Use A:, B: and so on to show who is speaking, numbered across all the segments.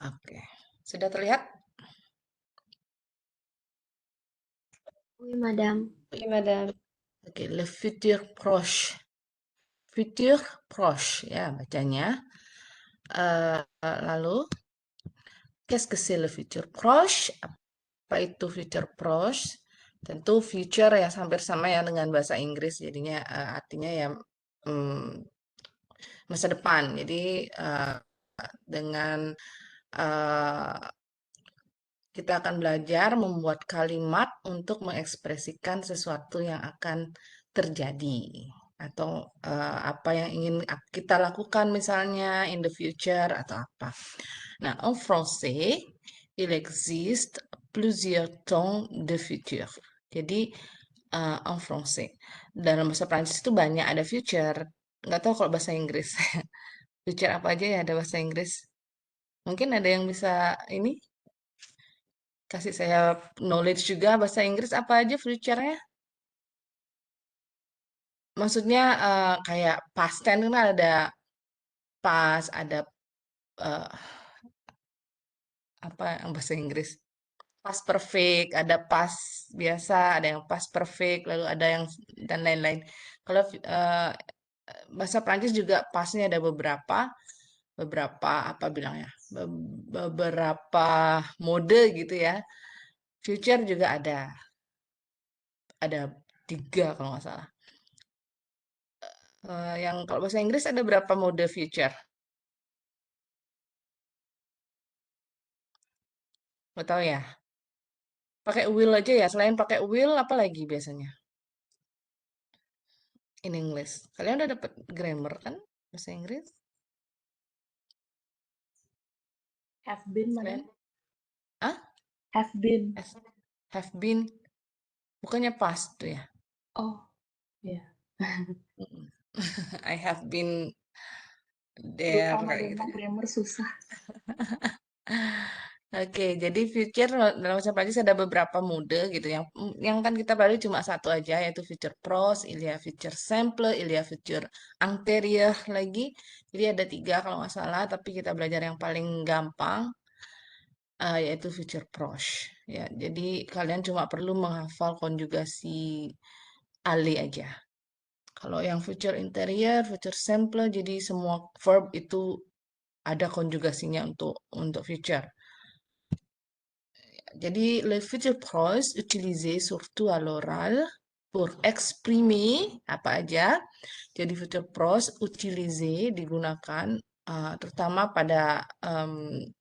A: Oke, sudah terlihat?
B: Oui, madame.
C: Oui, madame.
A: Oke, le futur proche. Futur proche, ya bacanya. Lalu, qu'est-ce que c'est le futur proche? Apa itu future proche? Tentu future ya hampir sama ya dengan bahasa Inggris, jadinya artinya ya mm, masa depan. Jadi dengan eh, kita akan belajar membuat kalimat untuk mengekspresikan sesuatu yang akan terjadi atau apa yang ingin kita lakukan misalnya in the future atau apa. Nah, en français, il existe plusieurs temps de futur. Jadi, en français. Dalam bahasa Prancis itu banyak ada future. Nggak tahu kalau bahasa Inggris. Future apa aja ya ada bahasa Inggris. Mungkin ada yang bisa ini kasih saya knowledge juga bahasa Inggris apa aja future-nya. Maksudnya kayak past tense kan ada past, ada eh, apa yang bahasa Inggris? Past perfect, ada past biasa, ada yang past perfect, lalu ada yang dan lain-lain. Kalau bahasa Prancis juga pastnya ada beberapa, beberapa apa bilangnya, beberapa mode gitu ya. Future juga ada tiga kalau nggak salah. Yang kalau bahasa Inggris ada berapa mode future? Nggak tahu ya. Pakai will aja ya. Selain pakai will, apa lagi biasanya? In English. Kalian udah dapet grammar kan? Bahasa Inggris?
B: Have been,
A: Selain,
B: madam.
A: ah?
B: Have been.
A: Have been. Bukannya past tuh ya?
B: Oh, ya.
A: Mm-mm. I have been
B: Lupa,
A: there kayak
B: madam.
A: gitu
B: Pak,
A: ya.
B: grammar susah.
A: Oke, jadi future dalam bahasa Prancis ada beberapa mode gitu. Yang kan kita pelajari cuma satu aja yaitu future pros, il y a future simple, il y a future antérieur lagi. Jadi ada tiga kalau nggak salah, tapi kita belajar yang paling gampang yaitu future pros. Ya, jadi kalian cuma perlu menghafal konjugasi ale aja. Kalau yang future interior, future simple, jadi semua verb itu ada konjugasinya untuk future. Jadi, le future proche utilisé surtout à l'oral pour exprimer apa aja. Jadi, future proche utilisé digunakan terutama pada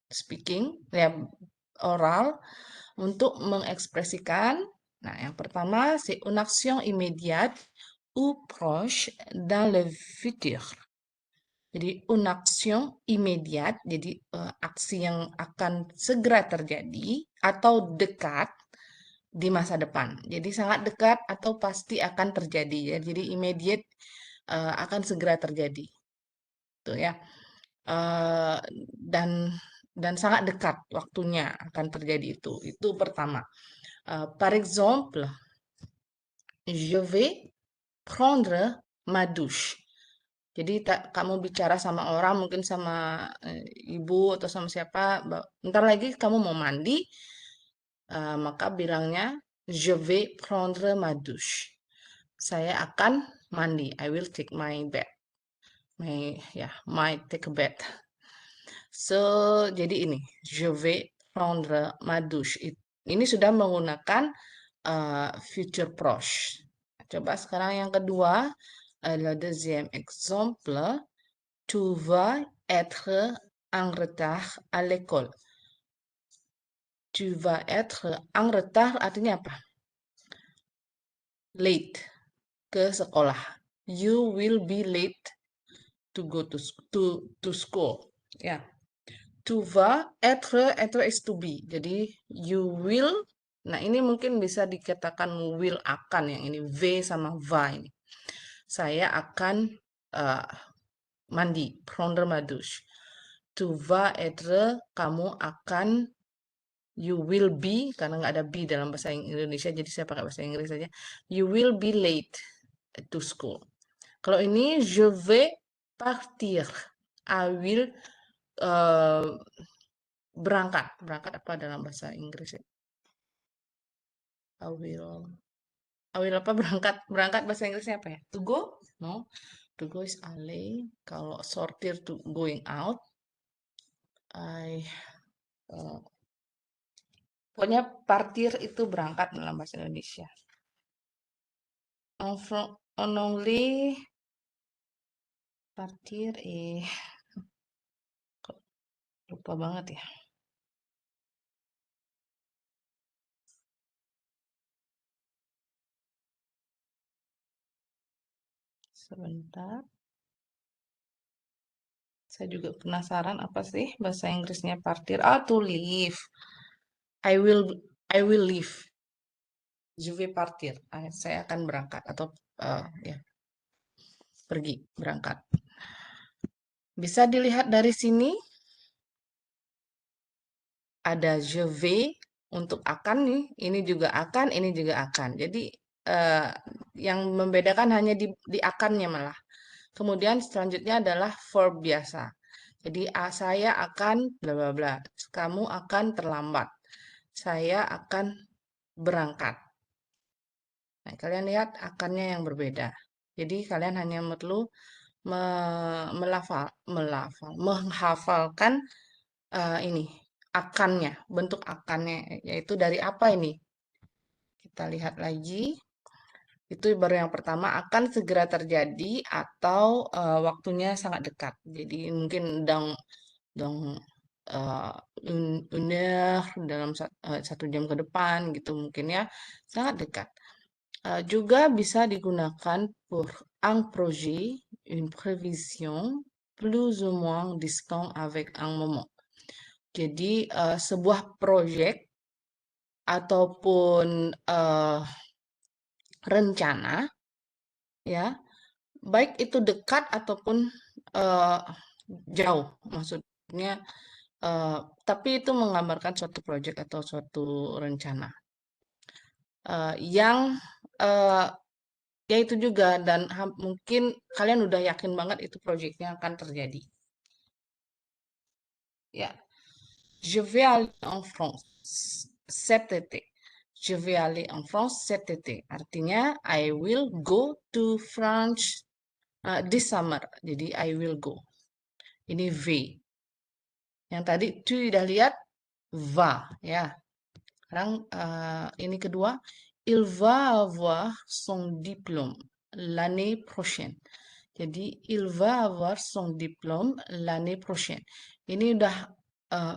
A: speaking, ya oral, untuk mengekspresikan. Nah, yang pertama, c'est une action immédiate ou proche dans le futur. Jadi une action immédiate, jadi aksi yang akan segera terjadi atau dekat di masa depan. Jadi sangat dekat atau pasti akan terjadi ya. Jadi immediate akan segera terjadi. Tuh ya. Eh, dan dan sangat dekat waktunya akan terjadi itu. Itu pertama. Par exemple, je vais prendre ma douche. Jadi kamu bicara sama orang, mungkin sama ibu atau sama siapa, ntar lagi kamu mau mandi, maka bilangnya je vais prendre ma douche. Saya akan mandi. I will take my bath. My take a bath. So, jadi ini, je vais prendre ma douche. Ini sudah menggunakan future proche. Coba sekarang yang kedua, le deuxième exemple. Tu vas être en retard à l'école. Tu vas être en retard artinya apa? Late ke sekolah. You will be late to go to school. Ya. Tu vas être is to be. Jadi you will. Nah, ini mungkin bisa dikatakan will akan yang ini V sama va ini. Saya akan uh, mandi, prendre ma douche. Tu vas être, kamu akan, you will be, karena nggak ada be dalam bahasa Indonesia, jadi saya pakai bahasa Inggris saja. You will be late to school. Kalau ini, je vais partir. I will uh, berangkat. Berangkat apa dalam bahasa Inggris ya? I will. I will apa berangkat? Berangkat bahasa Inggrisnya apa ya? To go? No. To go is aller. Kalau sortir to going out. I eh, pokoknya partir itu berangkat dalam bahasa Indonesia. En anglais, partir kok lupa banget ya. Sebentar. Saya juga penasaran apa sih bahasa Inggrisnya partir. Ah, to leave. I will I will leave. Je vais partir. Saya akan berangkat atau ya, pergi, berangkat. Bisa dilihat dari sini ada je vais untuk akan nih, ini juga akan, ini juga akan. Jadi eh, yang membedakan hanya di akannya malah. Kemudian selanjutnya adalah verb biasa. Jadi saya akan bla bla bla. Kamu akan terlambat. Saya akan berangkat. Nah, kalian lihat akannya yang berbeda. Jadi kalian hanya perlu menghafalkan ini akannya, bentuk akannya, yaitu dari apa ini? Kita lihat lagi. Itu baru yang pertama akan segera terjadi atau waktunya sangat dekat. Jadi mungkin dong eh, une heure dalam 1 jam ke depan gitu mungkin ya, sangat dekat. Juga bisa digunakan pour un projet, une prévision plus ou moins distant avec un moment. Jadi sebuah proyek ataupun rencana ya, baik itu dekat ataupun eh, jauh, maksudnya tapi itu menggambarkan suatu proyek atau suatu rencana yang eh, ya itu juga dan mungkin kalian udah yakin banget itu proyeknya akan terjadi. Ya, je vais aller en France cet été. Je vais aller en France cet été. Artinya I will go to France this summer. Jadi I will go. Ini V. Yang tadi tu udah lihat va ya. Sekarang ini kedua, il va avoir son diplôme l'année prochaine. Jadi il va avoir son diplôme l'année prochaine. Ini udah eh,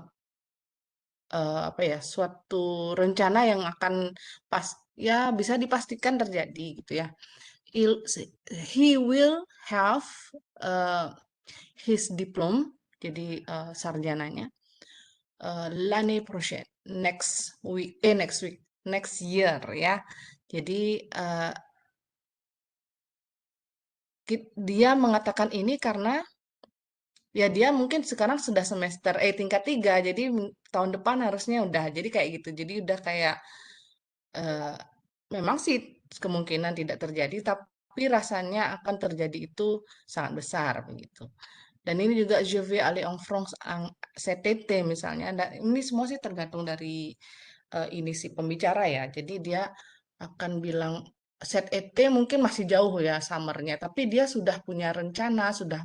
A: apa ya, suatu rencana yang akan pas ya bisa dipastikan terjadi gitu ya. Il, he will have uh, his diploma, jadi sarjananya l'année prochaine, next week, next year ya. Jadi dia mengatakan ini karena ya dia mungkin sekarang sudah semester tingkat 3, jadi tahun depan harusnya udah. Jadi kayak gitu. Jadi udah kayak eh, memang sih kemungkinan tidak terjadi, tapi rasanya akan terjadi itu sangat besar begitu. Dan ini juga je vais aller en France en CTT misalnya. Dan ini semua sih tergantung dari ini si pembicara ya. Jadi dia akan bilang ZET mungkin masih jauh ya summernya, tapi dia sudah punya rencana, sudah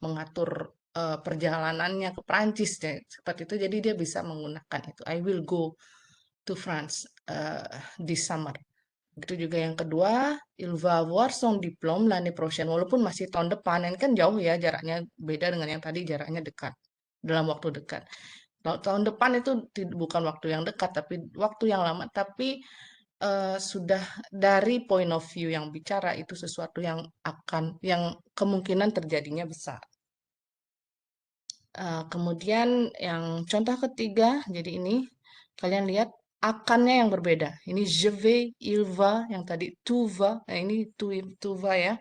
A: mengatur perjalanannya ke Prancis ya, seperti itu. Jadi dia bisa menggunakan itu. I will go to France this summer. Itu juga yang kedua, il va avoir son diplôme l'année prochaine. Walaupun masih tahun depan, ini kan jauh ya jaraknya, beda dengan yang tadi jaraknya dekat, dalam waktu dekat. Tahun depan itu bukan waktu yang dekat, tapi waktu yang lama. Tapi sudah dari point of view yang bicara itu sesuatu yang kemungkinan terjadinya besar. Kemudian yang contoh ketiga, jadi ini kalian lihat akannya yang berbeda. Ini je vais, il va, yang tadi tu vas, nah ini tu vas ya.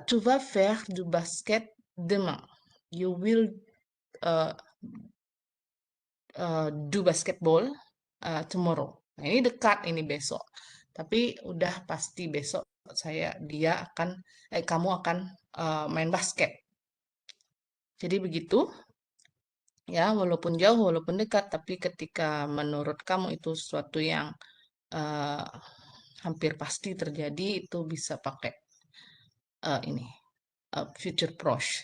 A: Tu vas faire du basket demain. You will uh, do basketball tomorrow. Nah ini dekat, ini besok. Tapi udah pasti besok kamu akan main basket. Jadi begitu. Ya, walaupun jauh, walaupun dekat, tapi ketika menurut kamu itu sesuatu yang eh, hampir pasti terjadi, itu bisa pakai ini future prose.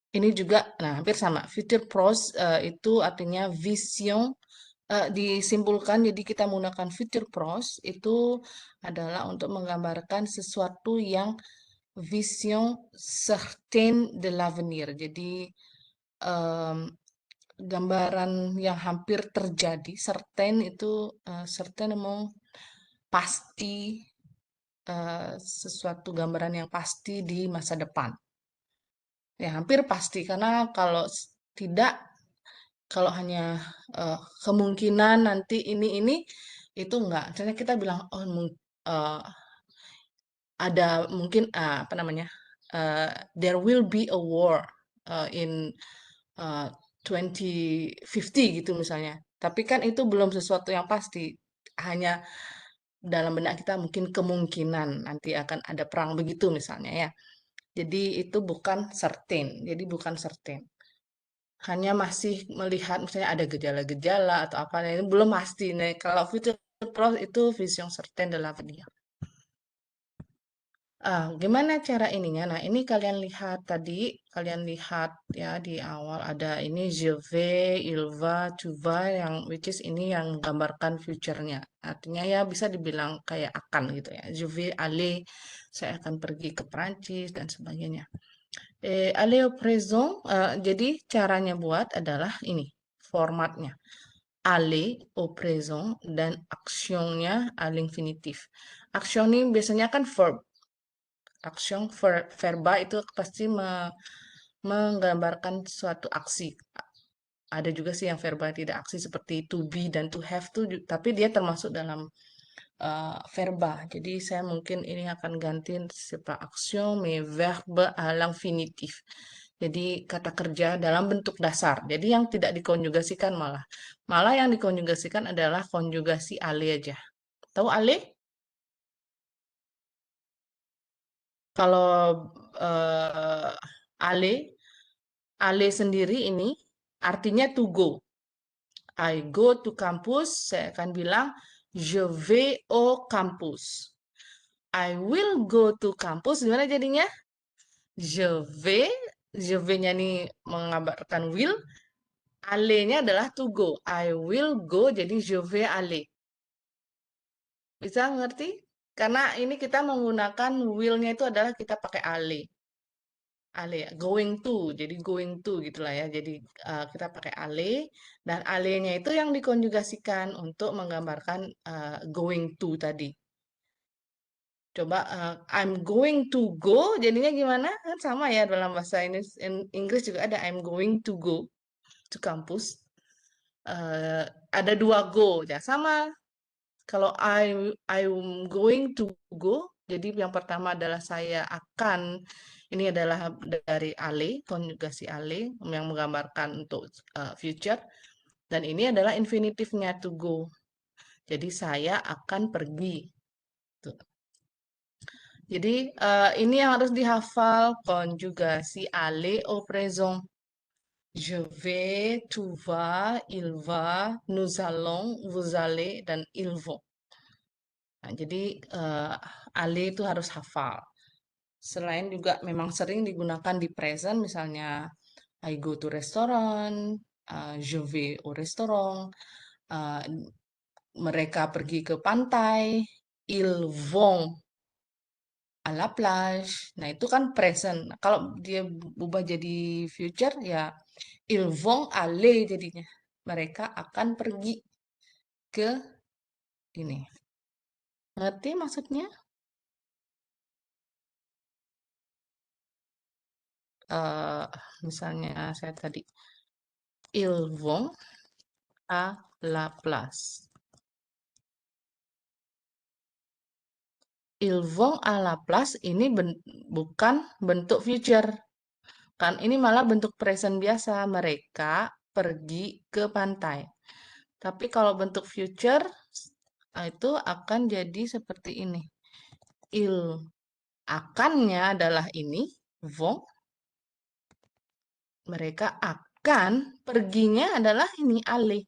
A: Ini juga, nah hampir sama. Future prose itu artinya vision disimpulkan. Jadi kita menggunakan future prose itu adalah untuk menggambarkan sesuatu yang vision certain de l'avenir. Jadi em, gambaran yang hampir terjadi, certain itu certain memang pasti, sesuatu gambaran yang pasti di masa depan. Ya, hampir pasti karena kalau tidak, kalau hanya eh, kemungkinan nanti ini itu enggak. Misalnya kita bilang oh eh, ada mungkin apa namanya? There will be a war in 2050 gitu misalnya. Tapi kan itu belum sesuatu yang pasti. Hanya dalam benak kita mungkin kemungkinan nanti akan ada perang begitu misalnya ya. Jadi itu bukan certain. Jadi bukan certain. Hanya masih melihat misalnya ada gejala-gejala atau apa, nah ini belum pasti. Nah, kalau future proof itu vision certain dalam dia. Gimana cara ininya? Nah, ini kalian lihat tadi, kalian lihat ya di awal ada ini je vais, il va, tu vas, yang which is ini yang gambarkan future-nya. Artinya ya bisa dibilang kayak akan gitu ya. Je vais aller, saya akan pergi ke Prancis dan sebagainya. Aller au présent, jadi caranya buat adalah ini, formatnya. Aller au présent dan actionnya à l'infinitif. Action ini biasanya kan verb. Action verba itu pasti menggambarkan suatu aksi. Ada juga sih yang verba tidak aksi seperti to be dan to have tuh, tapi dia termasuk dalam verba. Jadi saya mungkin ini akan gantiin sepa action mais verbe à l'infinitif. Jadi kata kerja dalam bentuk dasar. Jadi yang tidak dikonjugasikan malah. Malah yang dikonjugasikan adalah konjugasi ale aja. Tahu ale? Kalau eh, ale, ale sendiri ini artinya to go. I go to campus, saya akan bilang je vais au campus. I will go to campus, gimana jadinya? Je vais, je vais-nya nih mengabarkan will, ale-nya adalah to go. I will go, jadi je vais aller. Bisa ngerti? Karena ini kita menggunakan will-nya itu adalah kita pakai ale. Ale, ya, going to, jadi going to gitulah ya. Jadi kita pakai ale, dan ale-nya itu yang dikonjugasikan untuk menggambarkan going to tadi. Coba I'm going to go, jadinya gimana? Kan sama ya dalam bahasa Inggris juga ada I'm going to go to kampus. Eh, ada dua go, ya sama. Kalau I'm going to go, jadi yang pertama adalah saya akan, ini adalah dari ale, konjugasi ale yang menggambarkan untuk future, dan ini adalah infinitifnya to go. Jadi saya akan pergi. Tuh. Jadi ini yang harus dihafal konjugasi ale au présent. Je vais, tu vas, il va, nous allons, vous allez, dan ils vont. Nah, jadi ale itu harus hafal. Selain juga memang sering digunakan di present, misalnya I go to restaurant, je vais au restaurant, uh, mereka pergi ke pantai, ils vont à la plage. Nah, itu kan present. Nah, kalau dia berubah jadi future, ya ils vont aller jadinya. Mereka akan pergi ke ini. Ngerti maksudnya? eh Misalnya saya tadi, ils vont à la place. Ils vont à la place ini bukan bentuk future. Kan ini malah bentuk present biasa. Mereka pergi ke pantai. Tapi kalau bentuk future itu akan jadi seperti ini. Il akannya adalah ini, vont. Mereka akan perginya adalah ini aller.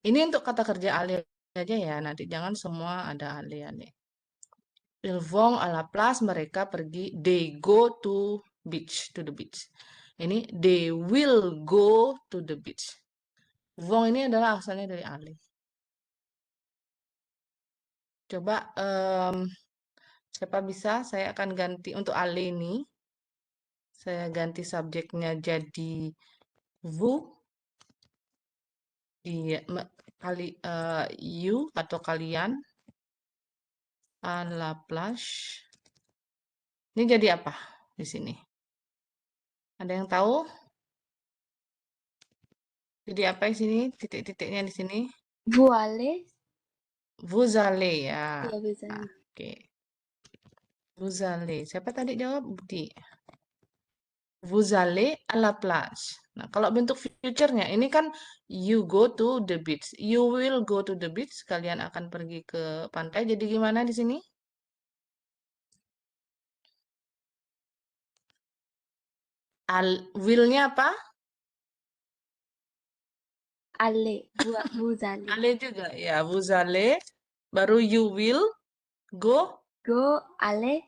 A: Ini untuk kata kerja aller aja ya, nanti jangan semua ada aller. Ils vont à la plage, mereka pergi. They go to beach, to the beach. Ini they will go to the beach. Vont ini adalah asalnya dari aller. Coba siapa bisa? Saya akan ganti untuk aller ini. Saya ganti subjeknya jadi vous. Iya, you atau kalian à la plage. Ini jadi apa di sini? Ada yang tahu? Jadi apa di sini? Titik-titiknya di sini?
B: Vous allez?
A: Vous allez ya.
B: Iya, vous
A: Nah,
B: allez.
A: oke. Vous allez. Siapa tadi jawab? Budi. Vous allez à la plage. Nah, kalau bentuk future-nya ini kan you go to the beach. You will go to the beach. Kalian akan pergi ke pantai. Jadi gimana di sini? Will-nya apa?
B: Allez. Vous allez.
A: Ale juga ya. Vous allez. Baru you will go.
B: Go, allez.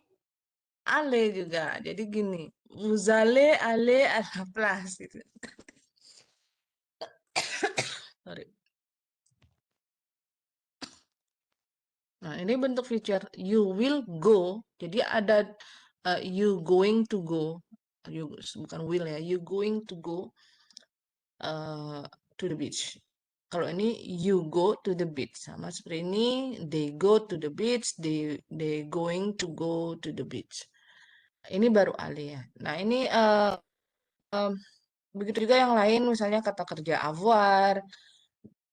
A: Ale juga. Jadi gini. Vous allez aller à la plage. Gitu. Sorry. Nah, ini bentuk future. You will go. Jadi ada you going to go. You, bukan will ya. You going to go to the beach. Kalau ini you go to the beach. Sama seperti ini. They go to the beach. They going to go to the beach. Ini baru alih ya. Nah, ini begitu juga yang lain. Misalnya kata kerja avoir.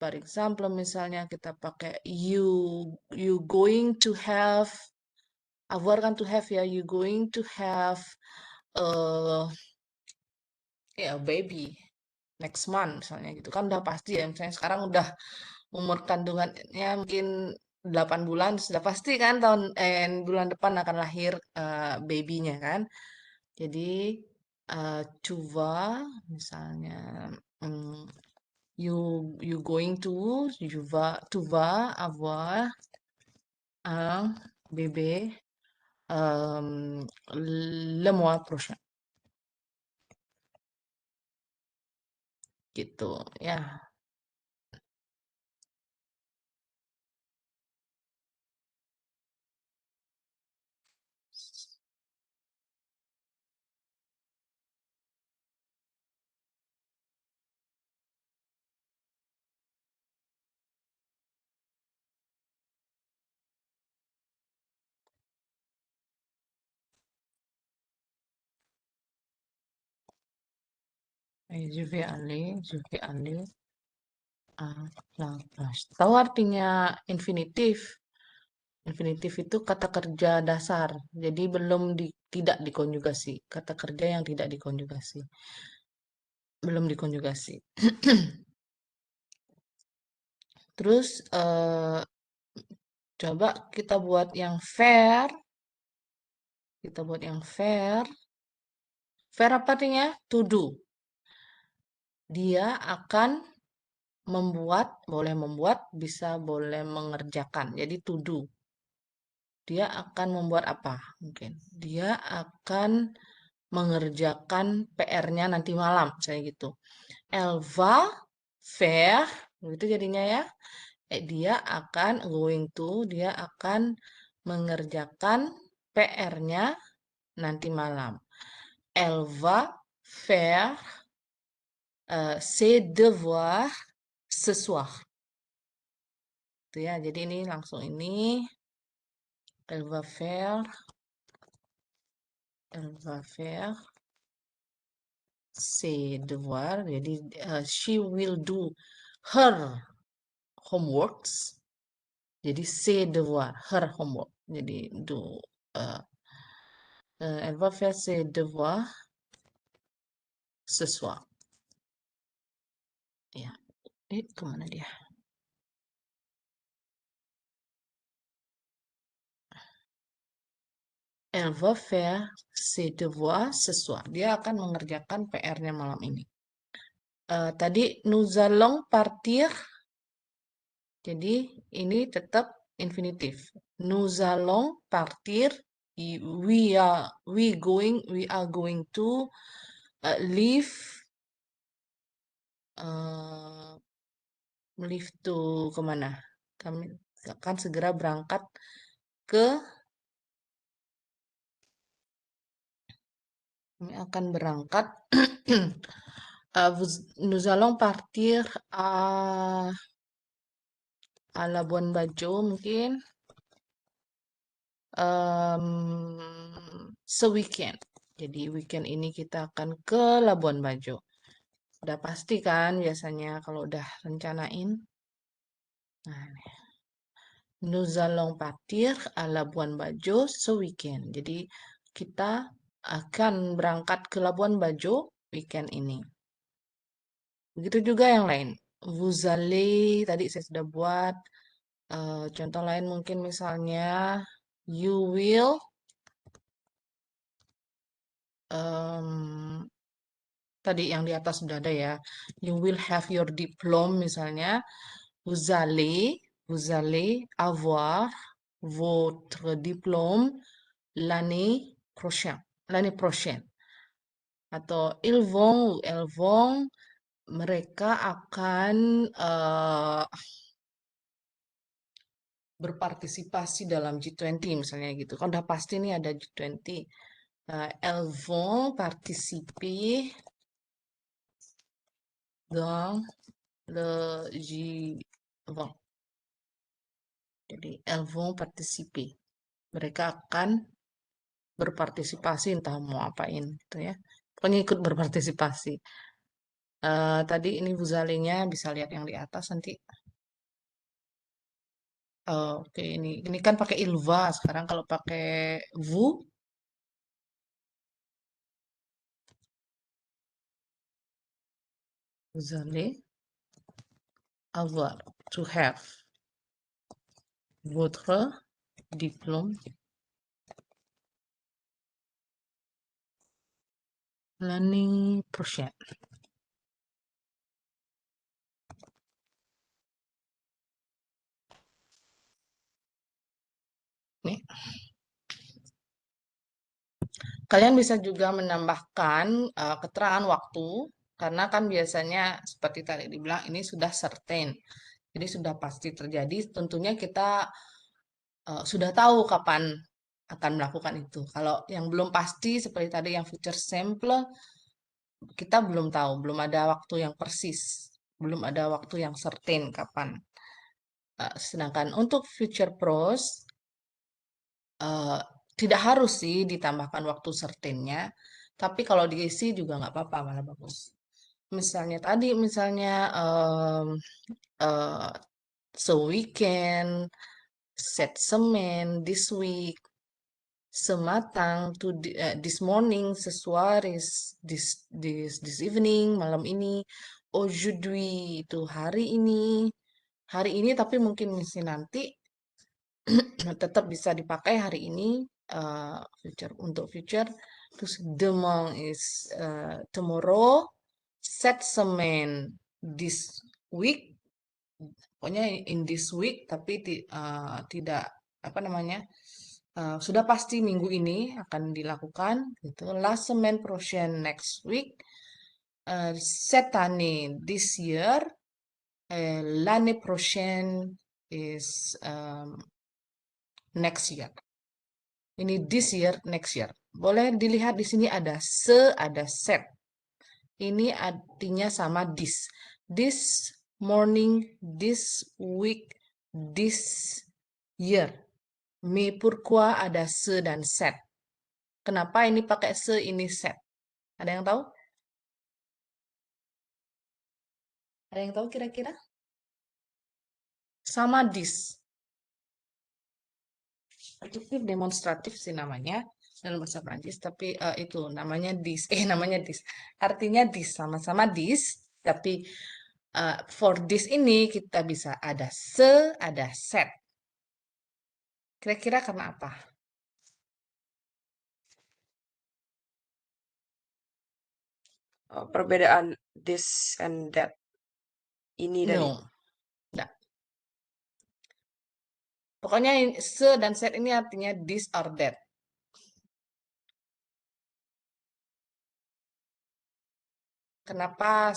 A: For example, misalnya kita pakai you going to have. Avoir kan to have ya, you going to have ya baby next month misalnya gitu kan udah pasti ya. Misalnya sekarang udah umur kandungannya mungkin 8 bulan sudah pasti kan bulan depan akan lahir babynya kan. Jadi tu vas misalnya mm, you going to tu vas avoir un bébé le mois prochain. Gitu ya. Je vais aller à la plage. Tahu artinya infinitif? Infinitif itu kata kerja dasar. Jadi tidak dikonjugasi. Kata kerja yang tidak dikonjugasi. Belum dikonjugasi. Terus coba kita buat yang fair. Kita buat yang fair. Fair apa artinya? To do. Dia akan boleh membuat, bisa boleh mengerjakan. Jadi to do. Dia akan membuat apa? Mungkin. Dia akan mengerjakan PR-nya nanti malam, misalnya gitu. Elle va faire, gitu jadinya ya. Dia akan dia akan mengerjakan PR-nya nanti malam. Elle va faire ses devoirs ce soir. Itu ya, jadi ini langsung ini. Elle va faire ses devoirs. Jadi she will do her homeworks. Jadi ses devoirs, her homework. Jadi elle va faire ses devoirs ce soir. Ya, kemana dia? Elle va faire ses devoirs ce soir. Dia akan mengerjakan PR-nya malam ini. Tadi nous allons partir. Jadi ini tetap infinitif. Nous allons partir. We are going to leave. uh, Leave to kemana? Kami akan segera berangkat ke. Kami akan berangkat. Nous allons partir à Labuan Bajo mungkin se-weekend. Jadi weekend ini kita akan ke Labuan Bajo. Udah pasti kan biasanya kalau udah rencanain. Nah, nous allons partir à Labuan Bajo ce-weekend. Jadi kita akan berangkat ke Labuan Bajo weekend ini. Begitu juga yang lain. Vous allez, tadi saya sudah buat. Contoh lain mungkin misalnya, you will, tadi yang di atas sudah ada ya. You will have your diploma misalnya. Vous allez avoir votre diplôme l'année prochaine. L'année prochaine. Atau elles vont, mereka akan berpartisipasi dalam G20 misalnya gitu. Kan udah pasti nih ada G20. Elles vont participer dans le G20. Jadi elles vont participer. Mereka akan berpartisipasi entah mau apain gitu ya. Pokoknya ikut berpartisipasi. Tadi ini buzalinya bisa lihat yang di atas nanti. Oke, ini kan pakai ilva. Sekarang kalau pakai vous allez avoir, to have, votre diplôme l'année prochaine. Nih, kalian bisa juga menambahkan keterangan waktu karena kan biasanya seperti tadi dibilang ini sudah certain. Jadi sudah pasti terjadi, tentunya kita sudah tahu kapan akan melakukan itu. Kalau yang belum pasti seperti tadi yang future simple, kita belum tahu, belum ada waktu yang persis, belum ada waktu yang certain kapan. Sedangkan untuk future pros, tidak harus sih ditambahkan waktu certain-nya, tapi kalau diisi juga nggak apa-apa, malah bagus. Misalnya tadi, misalnya uh, so weekend, set semen, this week, sematang, this morning, sesuaris, this evening, malam ini, aujourd'hui itu hari ini tapi mungkin mesti nanti tetap bisa dipakai hari ini future untuk future. Terus demain is tomorrow, set semen this week, pokoknya in this week tapi tidak apa namanya sudah pasti minggu ini akan dilakukan gitu. La semaine prochaine next week, cette année this year, l'année prochaine is next year. Ini this year, next year. Boleh dilihat di sini ada ada set. Ini artinya sama this. This morning, this week, this year. Mais pourquoi ada se dan set? Kenapa ini pakai se, ini set? Ada yang tahu? Ada yang tahu kira-kira? Sama this. Adjektif demonstratif sih namanya dalam bahasa Prancis, tapi itu namanya this. Namanya this. Artinya this, sama-sama this, tapi for this ini kita bisa ada se, ada set. Kira-kira karena apa?
C: perbedaan this and that, ini dan
A: No,
C: itu.
A: enggak. Pokoknya se dan set ini artinya this or that. Kenapa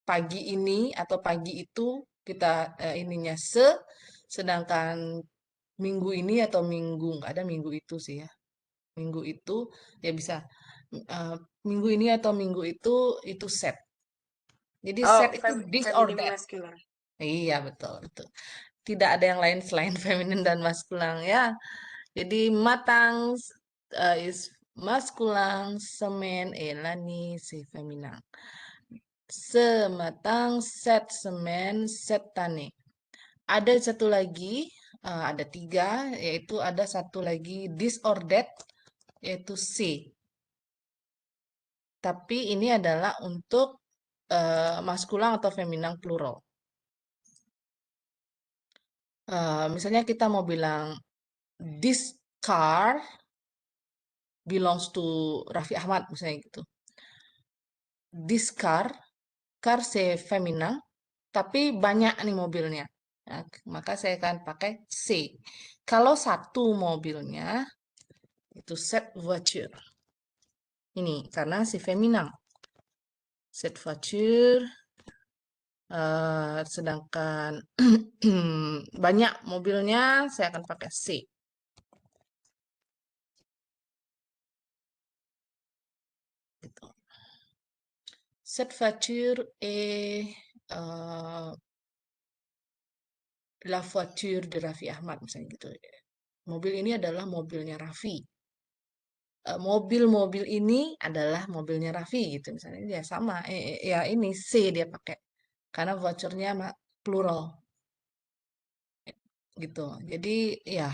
A: pagi ini atau pagi itu kita ininya se, sedangkan minggu ini atau minggu, nggak ada minggu itu sih ya. Minggu itu ya bisa eh, minggu ini atau minggu itu set. Jadi
C: Oh,
A: set itu this or
C: feminim
A: that.
C: masculine.
A: Iya betul betul. Tidak ada yang lain selain feminin dan maskulang ya. Jadi matang is maskulang, semen, elani, si feminang. Sematang, set, semen, set, tane. Ada satu lagi, ada tiga, yaitu ada satu lagi this or that, yaitu C. Tapi ini adalah untuk maskulang atau feminang plural. Misalnya kita mau bilang this car belongs to Raffi Ahmad misalnya gitu. This car se feminang, tapi banyak nih mobilnya. Nah, maka saya akan pakai C. Kalau satu mobilnya itu cette voiture. Ini karena si feminang. Cette voiture, sedangkan banyak mobilnya saya akan pakai C. Gitu. Cette voiture est la voiture de Raffi Ahmad misalnya gitu. Mobil ini adalah mobilnya Raffi. Mobil-mobil ini adalah mobilnya Raffi gitu misalnya. Ya sama, ya ini C dia pakai. Karena vouchernya plural gitu. Jadi ya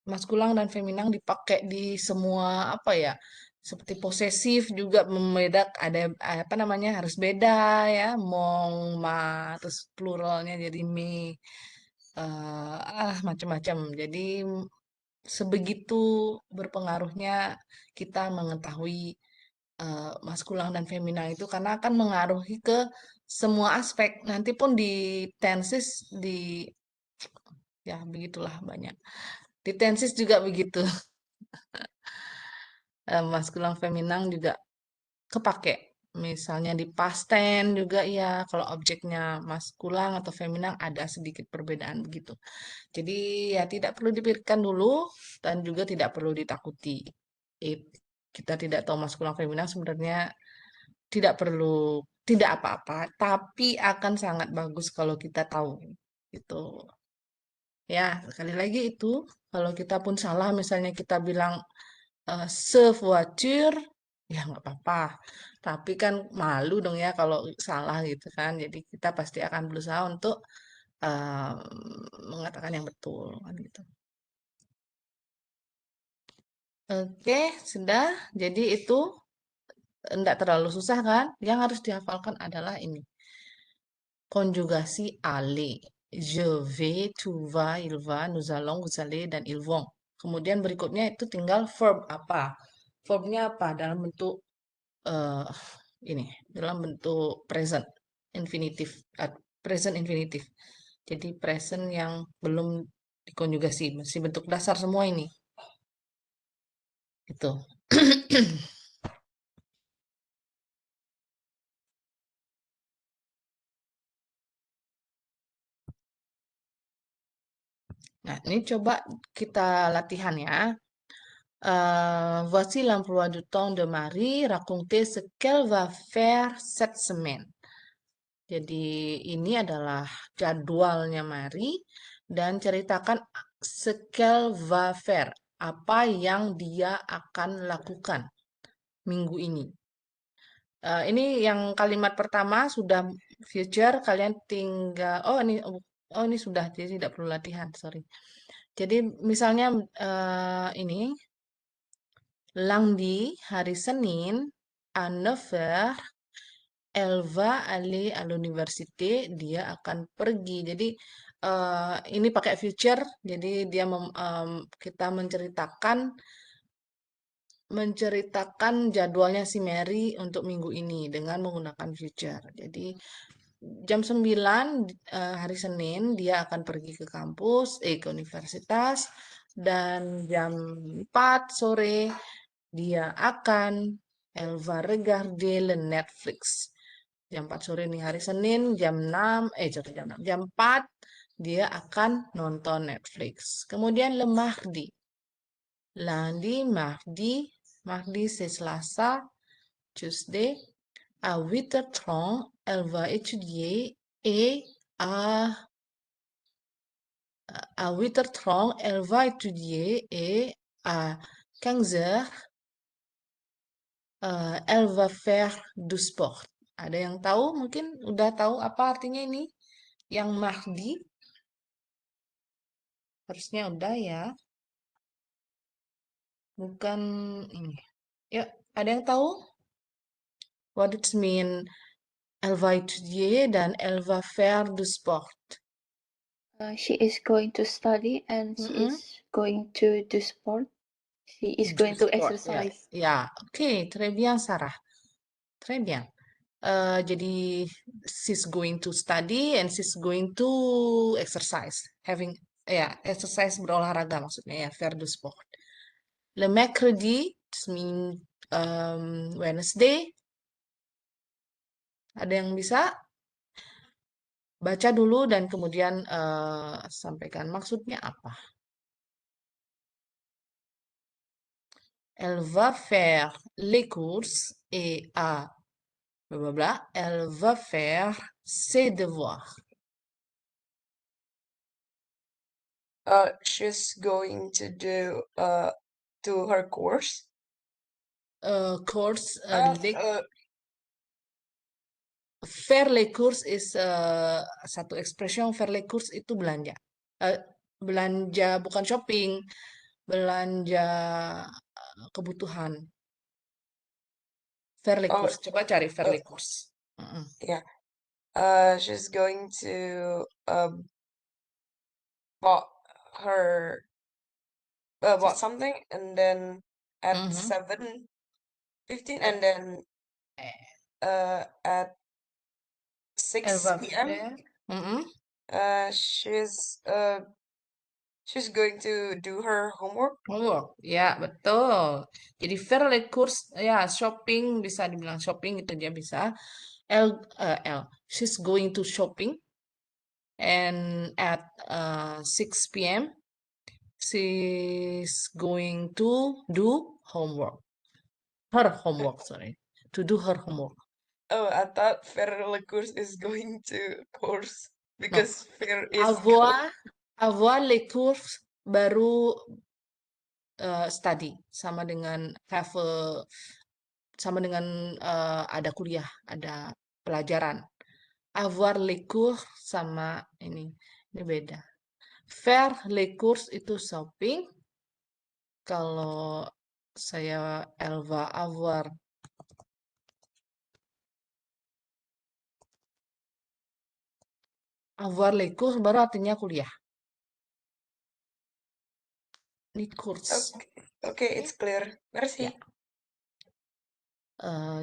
A: maskulang dan feminang dipakai di semua apa ya? Seperti posesif juga membedak ada apa namanya harus beda ya. Mong, ma, terus pluralnya jadi me, macam-macam. Jadi sebegitu berpengaruhnya kita mengetahui maskulang dan femina itu karena akan mengaruhi ke semua aspek. Nanti pun di tenses ya begitulah banyak. Di tenses juga begitu. Maskulang feminang juga kepake. Misalnya di past tense juga ya, kalau objeknya maskulang atau feminang ada sedikit perbedaan begitu. Jadi ya tidak perlu dipikirkan dulu dan juga tidak perlu ditakuti. Kita tidak tahu maskulang feminang sebenarnya tidak perlu, tidak apa-apa, tapi akan sangat bagus kalau kita tahu. Gitu. Ya, sekali lagi itu, kalau kita pun salah, misalnya kita bilang voiture, ya nggak apa-apa. Tapi kan malu dong ya kalau salah gitu kan. Jadi kita pasti akan berusaha untuk eh, mengatakan yang betul kan gitu. Oke, sudah. Jadi itu enggak terlalu susah kan? Yang harus dihafalkan adalah ini. Konjugasi aller. Je vais, tu vas, il va, nous allons, vous allez, dan ils vont. Kemudian berikutnya itu tinggal verb apa. Verbnya apa? Dalam bentuk eh, ini, dalam bentuk present infinitif, present infinitif. Jadi present yang belum dikonjugasi, masih bentuk dasar semua ini. Itu. Nah, ini coba kita latihan ya. Voici l'emploi du temps de Marie. Racontez ce qu'elle va faire cette semaine. Jadi ini adalah jadwalnya Mari dan ceritakan ce qu'elle va faire. Apa yang dia akan lakukan minggu ini. Ini yang kalimat pertama sudah future, kalian tinggal, oh ini sudah, jadi tidak perlu latihan, sorry. Jadi misalnya ini lundi, hari Senin, à 9 heures, elle va aller à l'université, dia akan pergi. Jadi ini pakai future, jadi dia kita menceritakan menceritakan jadwalnya si Mary untuk minggu ini dengan menggunakan future. Jadi jam 9 hari Senin dia akan pergi ke kampus, ke universitas, dan jam 4 sore dia akan elle va regarder le Netflix. Jam 4 sore nih hari Senin, jam 6, sorry, jam 4 dia akan nonton Netflix. Kemudian le mardi, lundi, mardi c'est Selasa, Tuesday, à 8h30, elle va étudier et à 8h30, elle va étudier et à 15h, elle va faire du sport. Ada yang tahu? Mungkin udah tahu apa artinya ini? Yang Mahdi? Harusnya udah ya. Bukan ini. Ya, ada yang tahu? What it mean? Elle va étudier dan elle va faire du sport.
B: She is going to study and she is going to do sport. She is going to
A: Sport, ya.
B: exercise.
A: Ya, oke, très bien, Sarah. Très bien. Jadi she's going to study and she's going to exercise. Exercise berolahraga maksudnya ya, faire du sport. Le mercredi, Wednesday. Ada yang bisa baca dulu dan kemudian sampaikan maksudnya apa. Elle va faire les courses et blablabla, elle va faire ses devoirs.
C: She's going to do her course.
A: Course,
C: Uh,
A: faire les courses is satu expression, faire les courses itu belanja. Belanja bukan shopping, belanja kebutuhan. Faire les courses. Coba cari faire les courses.
C: Yeah. She's going to bought bought something, and then at 7:15, and then at 6
A: Elle va
C: p.m.
A: faire.
C: She's going to do her homework.
A: Homework, ya betul. Jadi faire les courses, ya shopping bisa dibilang shopping itu dia bisa. She's going to shopping, and at 6 p.m. she's going to do homework. Her homework, sorry. To do her homework.
C: Oh, I thought faire les courses is going to course, because faire is
A: Avoir les courses baru study, sama dengan ada kuliah, ada pelajaran. Avoir les cours sama ini beda. Faire les courses itu shopping. Kalau saya elle va avoir les cours baru artinya kuliah. Ini course.
C: Okay, it's clear. Merci.
A: Ya.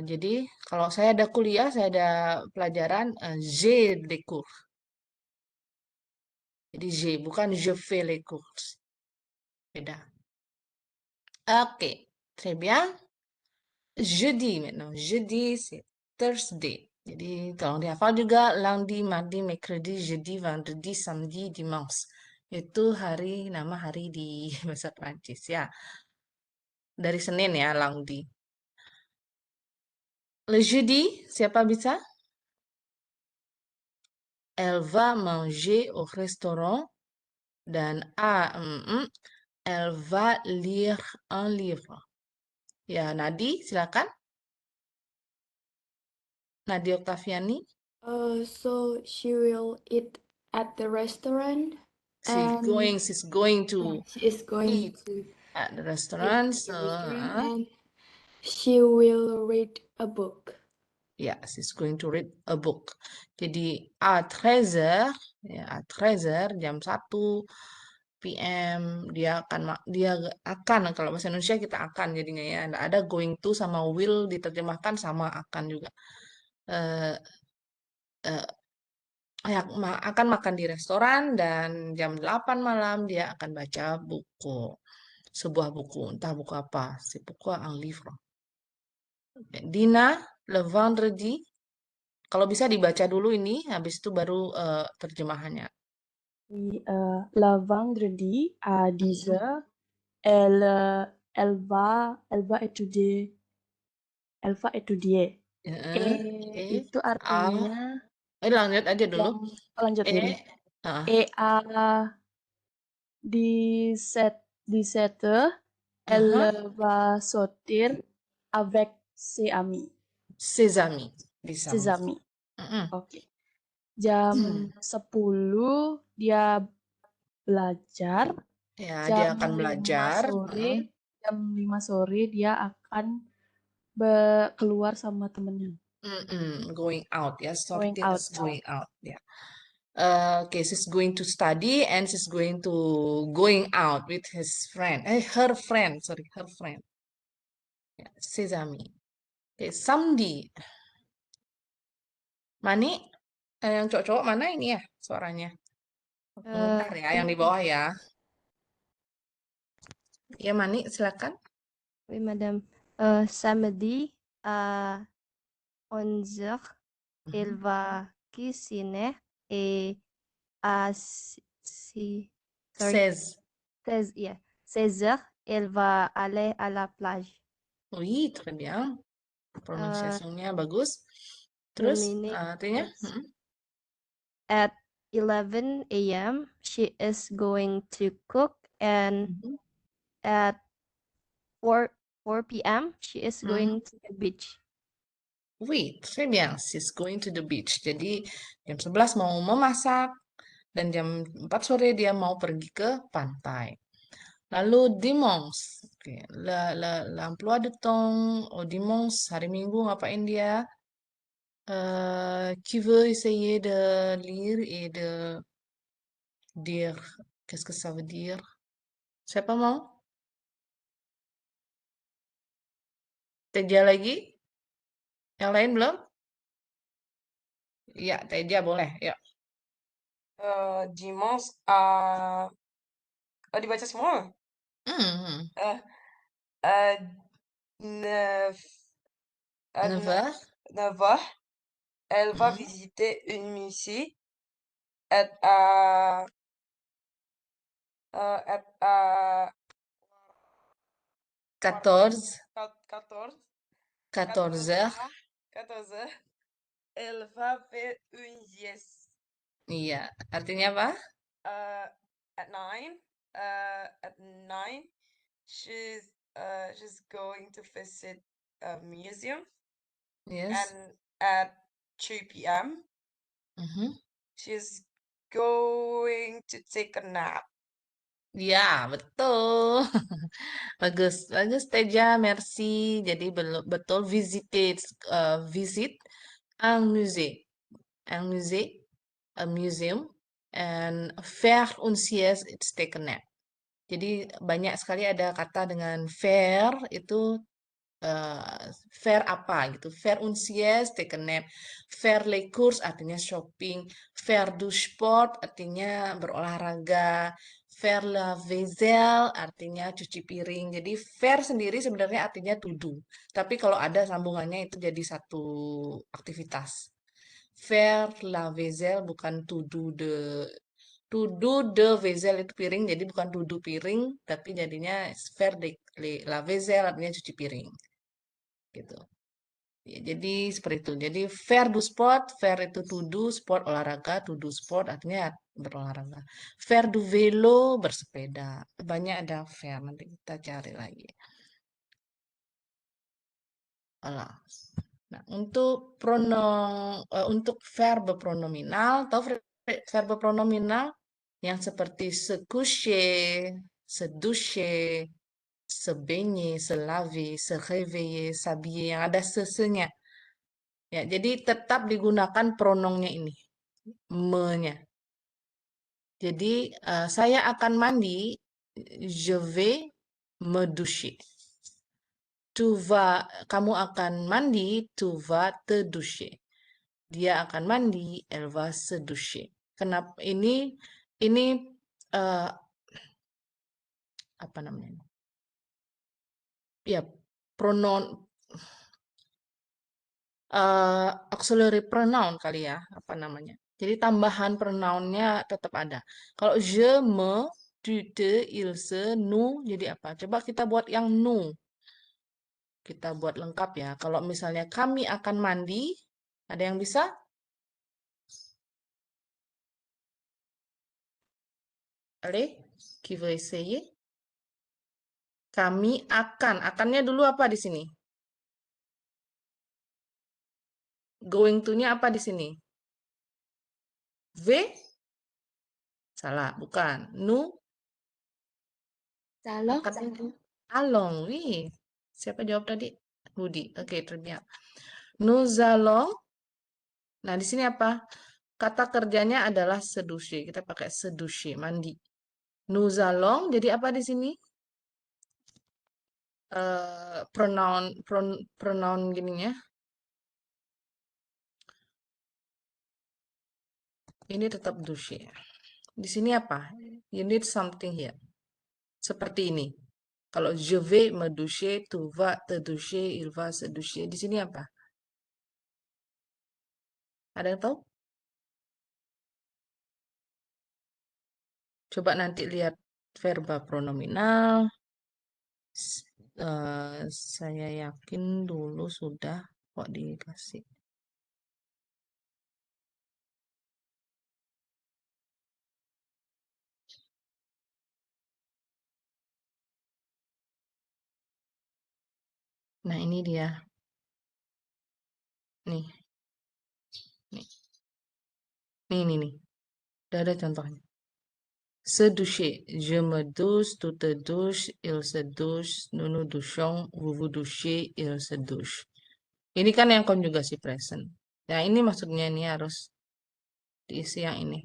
A: Jadi kalau saya ada kuliah, saya ada pelajaran, j'ai des cours. Jadi j'ai, bukan je fais les cours. Beda. Oke, très bien. Jeudi maintenant. Jeudi, c'est Thursday. Jadi tolong dihafal juga lundi, mardi, mercredi, jeudi, vendredi, samedi, dimanche. Itu nama hari di bahasa Prancis ya. Dari Senin ya, lundi. Le jeudi, siapa bisa? Elle va manger au restaurant. Dan elle va lire un livre. Ya, Nadi, silakan. Nadi Octaviani.
D: So she will eat at the restaurant.
A: She's going to
D: She is going
A: eat
D: to
A: at the restaurant.
D: and she will read a book.
A: Ya, she's going to read a book. Jadi à 13h, ya, à 13h, jam 1, PM, dia akan, kalau bahasa Indonesia kita akan jadinya ya. Nggak ada going to sama will diterjemahkan sama akan juga. Eh, eh, akan makan di restoran dan jam 8 malam dia akan baca buku. Sebuah buku, entah buku apa. C'est pourquoi un livre. Dina, le vendredi. Kalau bisa dibaca dulu ini, habis itu baru terjemahannya.
E: Oui, le vendredi à 10
A: Mhm.
E: heures, elle va étudier. Elle va étudier.
A: Heeh.
E: Itu
A: A,
E: artinya
A: lanjut aja dulu.
E: lanjut dulu.
A: Ah,
E: À 17 heures, elle
A: aha,
E: va sortir avec ses amis.
A: Sesame di
E: Ses
A: sana.
E: amis.
A: Mm-mm.
E: Oke. Jam 10 dia belajar.
A: Ya, dia
E: Jam
A: akan
E: 5
A: belajar.
E: sore, jam 5 sore dia akan keluar sama temennya.
A: Going out ya,
E: Going
A: sortir
E: out.
A: is going out ya. Okay, she's going to study and she's going out with her friend, sorry, her friend. Ya, Sesame. Okay, Samdi. Mani, yang cowok-cowok mana ini ya suaranya? Bentar ya, yang di bawah ya. Ya, Mani, silakan.
F: Oui, madame. Samedi à 11 heures, elle
A: Mhm.
F: va cuisiner et à sorry,
A: Says.
F: 16 heures, elle va aller à la plage.
A: Wih, très bien. Pronunciasinya bagus. Terus
F: Meaning
A: artinya?
F: it's at 11 a.m. she is going to cook, and
A: Mhm.
F: at 4 p.m. she is going to the beach.
A: Wih, très bien. She's going to the beach. Jadi jam 11 mau memasak dan jam 4 sore dia mau pergi ke pantai. Lalu dimanche. Oke, l'emploi de temps au dimanche, hari Minggu ngapain dia? Qui veut essayer de lire et de dire qu'est-ce que ça veut dire? Siapa mau? Teja lagi? Yang lain belum? Iya, Teja boleh. Ya.
C: Dimanche dibaca semua?
A: Hmm.
C: À 9 à
A: 9 heures.
C: 9 heures, elle va
A: Mhm.
C: visiter une musée at à
A: 14.
C: 14
A: 14 heures.
C: 14 heures, elle va faire une sieste.
A: Iya, artinya apa?
C: At 9, at 9, she's going to visit a museum,
A: Yes.
C: and at 2 p.m.
A: Mhm.
C: she's going to take a nap.
A: Ya, betul. Bagus, bagus Teja, merci. Jadi betul visit un musée, un musée, a museum, and faire une sieste, it's take a nap. Jadi banyak sekali ada kata dengan faire itu faire apa gitu. Faire une sieste, take a nap. Faire les courses artinya shopping. Faire du sport artinya berolahraga. Faire la vaisselle artinya cuci piring. Jadi faire sendiri sebenarnya artinya to do. Tapi kalau ada sambungannya itu jadi satu aktivitas. Faire la vaisselle bukan to do the vaisselle itu piring, jadi bukan to do piring, tapi jadinya faire la vaisselle artinya cuci piring gitu. Ya, jadi seperti itu. Jadi faire du sport, faire itu to do, sport olahraga, to do sport artinya berolahraga. Faire du vélo, bersepeda. Banyak ada faire, nanti kita cari lagi. Alah. Nah, untuk verbe pronominal, tahu verbe pronominal yang seperti se coucher, se doucher, se baigner, se laver, se réveiller, s'habiller yang ada sesenya. Ya, jadi tetap digunakan pronomnya ini, me-nya. Jadi saya akan mandi, je vais me doucher. Kamu akan mandi, tu vas te doucher. Dia akan mandi, elle va se doucher. Kenapa ini eh, apa namanya? Ya, pronoun auxiliary pronoun kali ya, apa namanya. Jadi tambahan pronounnya tetap ada. Kalau je, me, tu, te, il, se, nous, jadi apa? Coba kita buat yang nous. Kita buat lengkap ya. Kalau misalnya kami akan mandi, ada yang bisa? Allez, qui veut essayer? Kami akan. Akannya dulu apa di sini? Going to-nya apa di sini? V? Salah, bukan. Nous
D: Allons.
A: akan allons. Wih, siapa jawab tadi? Budi. Oke, terbiak. Nous allons. Nah, di sini apa? Kata kerjanya adalah se doucher. Kita pakai se doucher, mandi. Nous allons, jadi apa di sini? Pronoun gininya. Ini tetap doucher. Di sini apa? You need something here. Seperti ini. Kalau je vais me doucher, tu vas te doucher, il va se doucher. Di sini apa? Ada yang tahu? Coba nanti lihat verba pronominal. Saya yakin dulu sudah kok dikasih. Nah, ini dia. Nih. Nih. Udah ada contohnya. Se doucher. Je me douche, tu te douches, il se douche, nous nous douchons, vous vous douchez, il se douche. Ini kan yang konjugasi present. Ya, ini maksudnya ini harus diisi yang ini.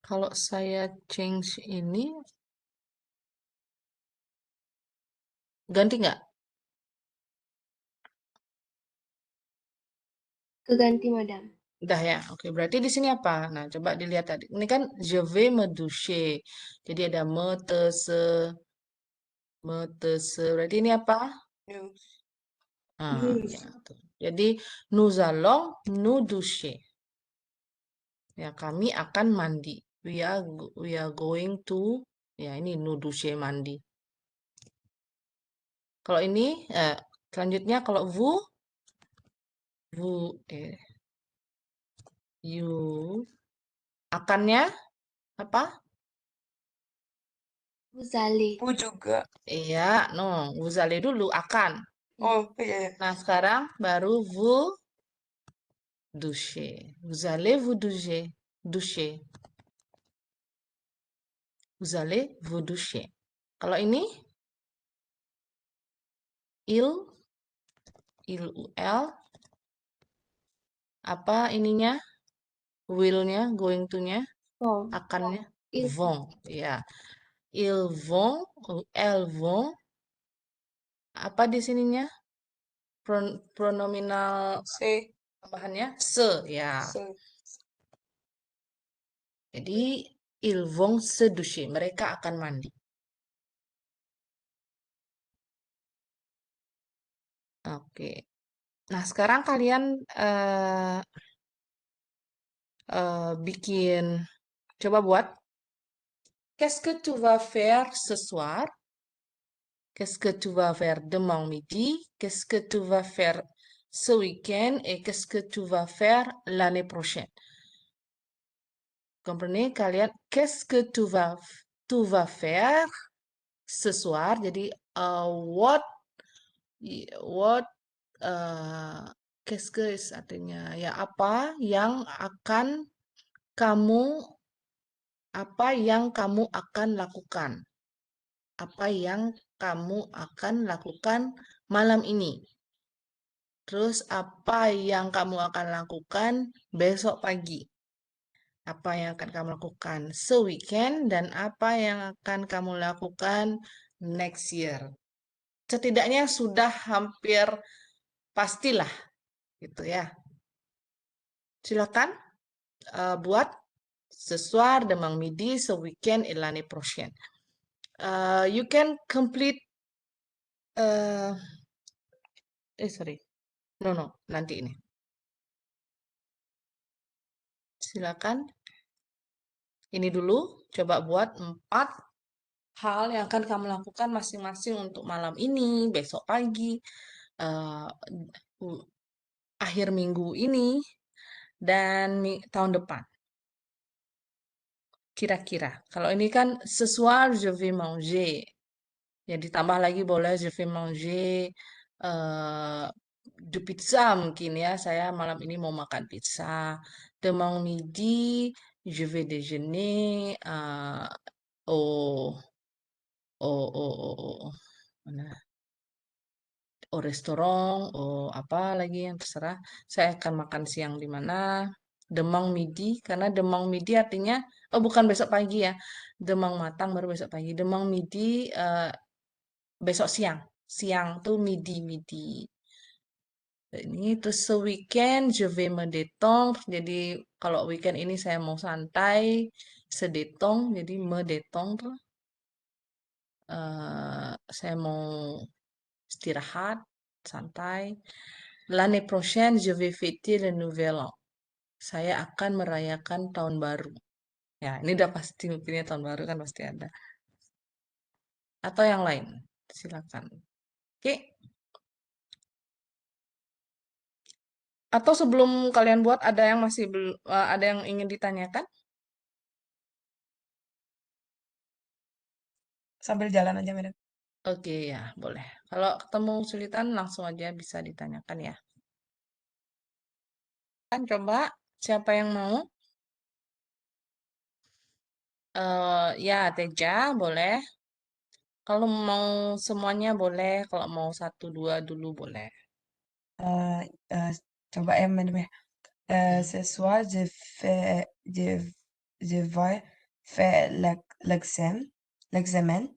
A: Kalau saya change ini, ganti nggak?
D: Keganti, Madam.
A: Udah ya, oke. Berarti di sini apa? Nah, coba dilihat tadi. Ini kan je vais me doucher. Jadi ada me, te, se. Berarti ini apa?
C: Nous.
A: Ya, tuh. Jadi nous allons nous doucher. Ya, kami akan mandi. We are going to. Ya, ini nous doucher mandi. Kalau ini, selanjutnya kalau vous, you, akannya apa?
D: Vous allez.
C: Vous juga.
A: Iya, no, vous allez dulu, akan.
C: Oh, iya.
A: Nah, sekarang baru vous doucher. Vous allez vous doucher. Doucher. Vous allez vous doucher. Kalau ini, il, ul, apa ininya? Will-nya, going to-nya,
D: Vont.
A: akannya,
D: Ils
A: vont. Ya. Ils vont, elles vont. Apa di sininya? Pronominal
C: Se.
A: tambahannya se, ya.
C: Se.
A: Jadi ils vont se doucher. Mereka akan mandi. Oke. Nah, sekarang kalian bikin, coba buat. Qu'est-ce que tu vas faire ce soir? Qu'est-ce que tu vas faire demain midi? Qu'est-ce que tu vas faire ce week-end? Et qu'est-ce que tu vas faire l'année prochaine? Comprenez kalian? Qu'est-ce que tu vas faire ce soir? Jadi what qu'est-ce que artinya ya apa yang akan kamu Apa yang kamu akan lakukan? Apa yang kamu akan lakukan malam ini? Terus apa yang kamu akan lakukan besok pagi? Apa yang akan kamu lakukan se-weekend dan apa yang akan kamu lakukan next year? Setidaknya sudah hampir pastilah gitu ya. Silakan buat ce soir, demain midi, ce weekend et l'année prochaine. You can complete uh, sorry. No, nanti ini. Silakan. Ini dulu, coba buat 4 hal yang akan kamu lakukan masing-masing untuk malam ini, besok pagi, uh, akhir minggu ini, dan tahun depan. Kira-kira. Kalau ini kan ce soir je vais manger. Ya ditambah lagi boleh je vais manger de pizza mungkin ya. Saya malam ini mau makan pizza. Demain midi je vais déjeuner au mana? Au restoran, apa lagi yang terserah. Saya akan makan siang di mana. Demang midi, karena demang midi artinya, bukan besok pagi ya. Demang matang baru besok pagi. Demang midi besok siang. Siang tuh midi. Ini terus se-weekend je vais me détendre. Jadi kalau weekend ini saya mau santai, sedetong, jadi me détendre. Saya mau istirahat, santai. L'année prochaine, je vais fêter le nouvel an. Saya akan merayakan tahun baru. Ya, ini udah pasti mungkinnya tahun baru kan pasti ada. Atau yang lain, silakan. Oke. Atau sebelum kalian buat ada yang masih ada yang ingin ditanyakan?
C: Sambil jalan aja, Madam.
A: Oke ya, boleh. Kalau ketemu kesulitan langsung aja bisa ditanyakan ya. Kan coba siapa yang mau? Ya, Teja boleh. Kalau mau semuanya boleh, kalau mau 1-2 dulu boleh.
C: Coba ya, Madam ya. Ce soir, je vais faire l'examen.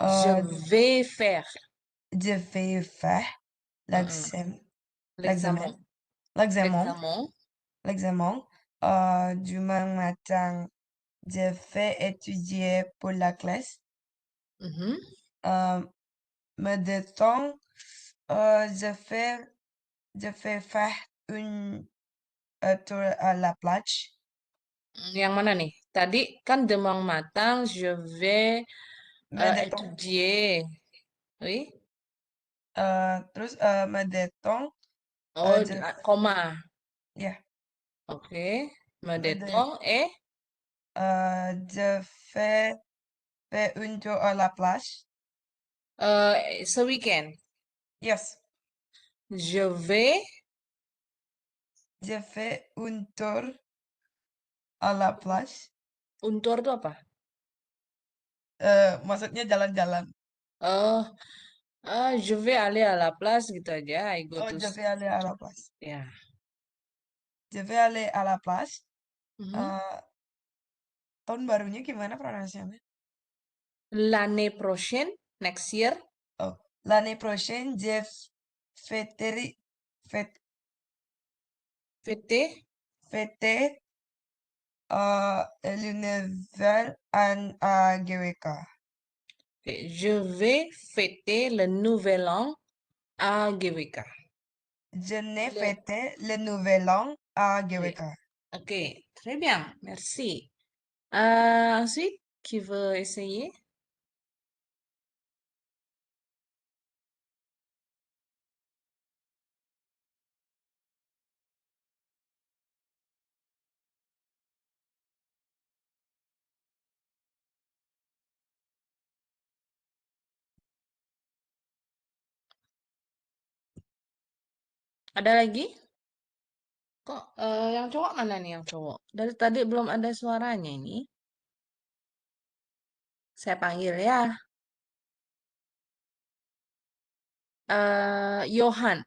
A: Je vais faire
C: Je vais faire
A: l'examen.
C: l'examen. Demain matin, je vais étudier pour la classe.
A: Mhm.
C: Me détends, je vais faire une tour à la plage.
A: Yang mana nih? Tadi kan demang matang, je vais
C: Me détends.
A: étudier. Oui?
C: Terus me détends,
A: Oh,
C: je
A: koma.
C: ya
A: Oke. Me
C: Me
A: détends et
C: je fais une tour à la plage.
A: ce weekend.
C: Yes,
A: Je vais
C: je fais une tour à la plage.
A: untur itu apa?
C: Maksudnya jalan-jalan.
A: Oh, je vais aller à la place gitu aja. I go
C: Oh,
A: to
C: je vais aller à la plage.
A: ya.
C: Je vais aller à la plage.
A: Mhm.
C: Tahun barunya gimana pronunciasinya?
A: L'année prochaine, next year,
C: Oh, l'année prochaine, je fêterai, fête,
A: fêter
C: fêter le nouvel an à GWK.
A: Je vais fêter le nouvel an à GWK.
C: Je n'ai
A: Le-
C: fêté le nouvel an à GWK.
A: Ok, très bien, merci. Ensuite, qui veut essayer? Ada lagi? Kok yang cowok mana nih yang cowok? Dari tadi belum ada suaranya ini. Saya panggil ya. Johan.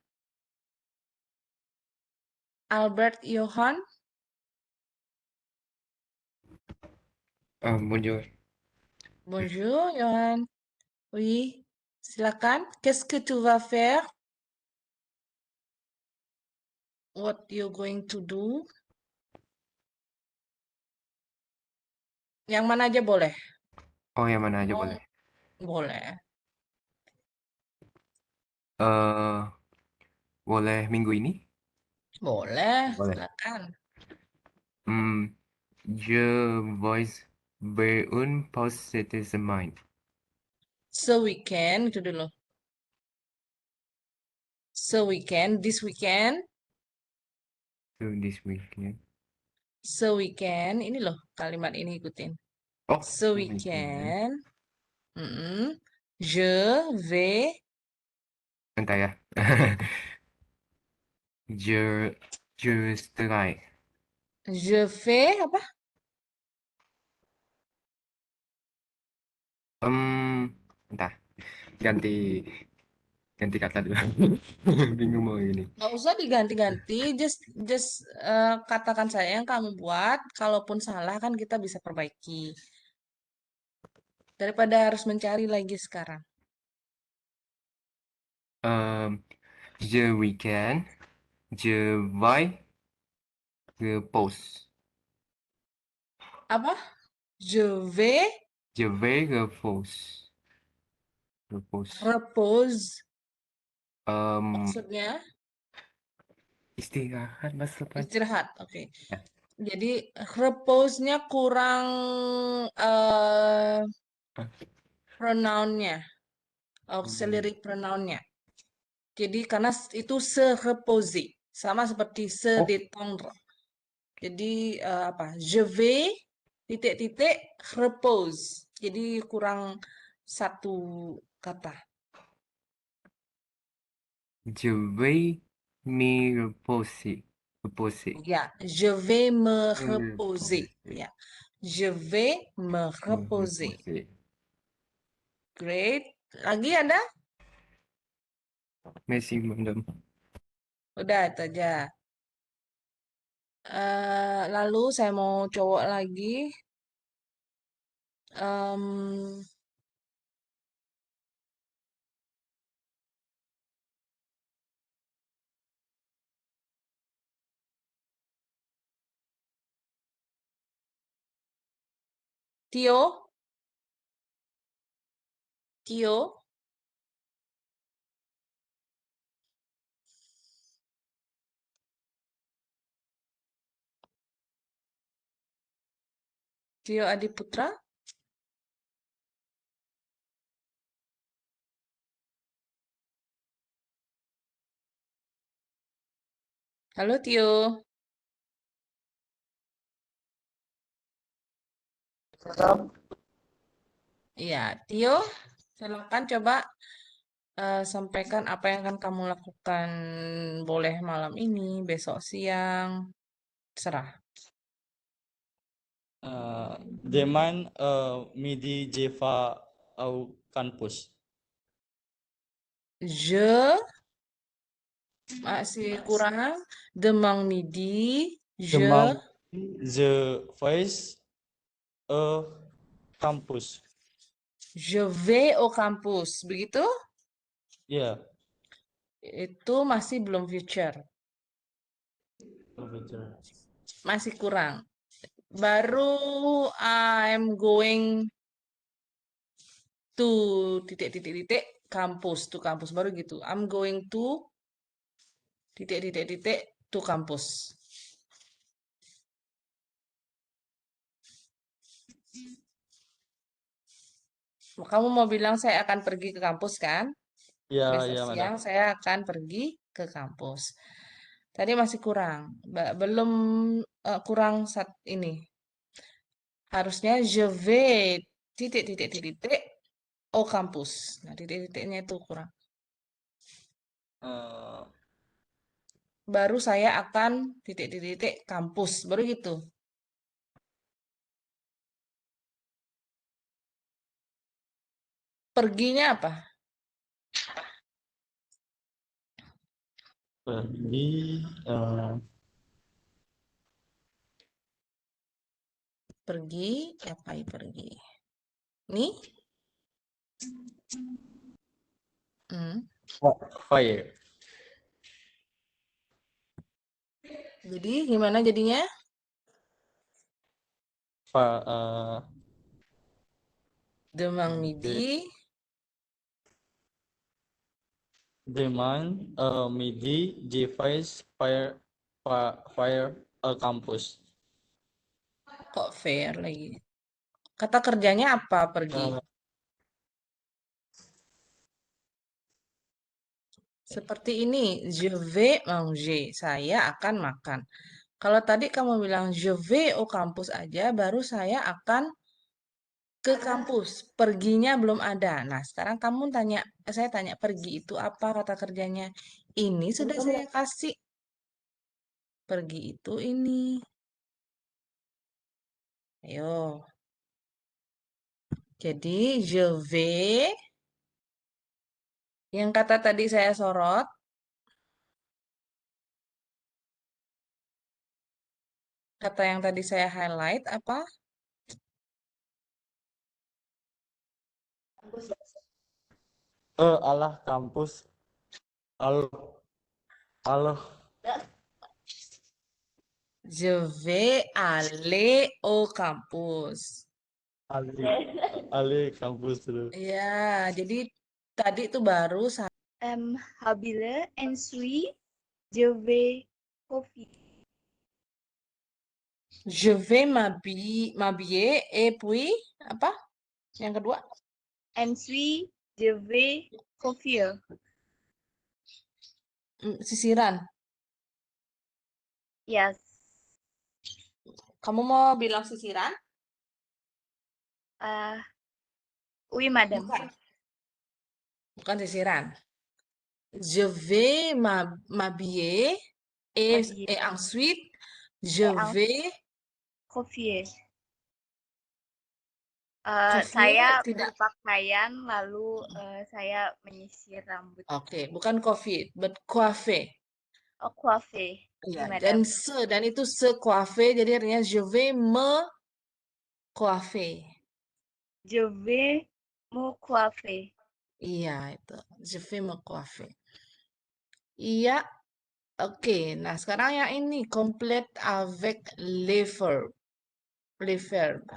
A: Albert Johan.
G: Bonjour.
A: Bonjour, Johan. Oui, silakan. Qu'est-ce que tu vas faire? What you going to do? Yang mana aja boleh?
G: Oh, yang mana aja
A: Oh,
G: boleh.
A: boleh.
G: Boleh minggu ini?
A: Boleh,
G: Boleh.
A: silakan.
G: Je vais une pause cette semaine.
A: Se-weekend, itu dulu. Se-weekend, this weekend.
G: So this weekend.
A: Se-weekend, ini loh kalimat ini ikutin.
G: Oh,
A: Se-weekend. Je vais.
G: bentar ya. Je serai.
A: Je fais apa?
G: Bentar. Ganti kata dulu. Bingung mau ini.
A: Nggak usah diganti-ganti, just katakan saya yang kamu buat. Kalaupun salah kan kita bisa perbaiki. Daripada harus mencari lagi sekarang.
G: Je weekend. Je vais repose.
A: Apa? Je vais
G: Je vais repose. Repose.
A: repose.
G: Um,
A: Maksudnya
G: istirahat bahasa Prancis.
A: istirahat. Oke.
G: Ya.
A: Jadi repose-nya kurang pronoun-nya, auxiliary pronoun-nya. Jadi karena itu se repose, sama seperti se
G: Oh.
A: détendre. Jadi apa? Je vais titik-titik repose. Jadi kurang satu kata.
G: Je vais me reposer. Reposer.
A: Ya, je vais me
G: Me
A: reposer.
G: reposer.
A: Ya, je vais me
G: Me
A: reposer.
G: reposer.
A: Great. Lagi ada?
G: Merci, madame.
A: Udah itu aja. Lalu saya mau cowok lagi. Tio. Tio. Tio Adiputra. Halo Tio. Iya, Tio, silakan coba sampaikan apa yang akan kamu lakukan. Boleh malam ini, besok siang, serah.
H: Demain midi je vais au campus.
A: Je masih kurang. Demang midi,
H: Demain je vais au campus.
A: je vais au campus. Begitu?
H: Ya,
A: Itu masih belum future. Masih kurang. Baru I'm going to titik-titik-titik kampus, to kampus. Baru gitu. I'm going to titik-titik-titik to kampus. Kamu mau bilang saya akan pergi ke kampus kan?
H: ya,
A: Besok
H: ya,
A: siang
H: madam.
A: saya akan pergi ke kampus. Tadi masih kurang. Belum kurang saat ini. Harusnya je vais titik-titik-titik au kampus. Nah, titik-titiknya itu kurang. baru saya akan titik-titik kampus, baru gitu. Perginya apa?
H: Pergi.
A: Pergi, apa ya pergi? Nih?
H: Fire.
A: Jadi gimana jadinya? Demang midi.
H: Demand midi device fire a campus.
A: Kok fair lagi? Kata kerjanya apa pergi? Seperti ini, je vais manger. Saya akan makan. Kalau tadi kamu bilang je vais au kampus aja, baru saya akan ke kampus. Perginya belum ada. Nah, sekarang saya tanya pergi itu apa kata kerjanya? Ini sudah saya kasih. Pergi itu ini. Ayo. Jadi, je vais. Yang kata tadi saya sorot. Kata yang tadi saya highlight apa?
H: Alah kampus. Allah.
A: Je vais aller au campus.
H: Ale kampus dulu.
A: Ya, jadi tadi itu baru
B: Habile ensuite je vais coffee.
A: je vais m'habiller et puis apa? Yang kedua?
B: Ensuite je vais coiffure.
A: Sisiran.
B: Yes.
A: Kamu mau bilang sisiran?
B: Oui, madame.
A: Bukan. Bukan sisiran. Je vais m'habiller et ensuite je vais
B: Coiffure.
A: coiffure,
B: Saya
A: tidak.
B: berpakaian lalu saya menyisir rambut.
A: Oke, bukan coiffure, but coiffer.
B: Oh, coiffer.
A: Ya,
B: Oui,
A: dan
B: madame.
A: itu se coiffer, jadi artinya je vais me coiffer.
B: Je vais me coiffer.
A: Iya, itu. Je vais me coiffer. Iya, oke. Nah, sekarang yang ini complete avec les verbes. Les verbes.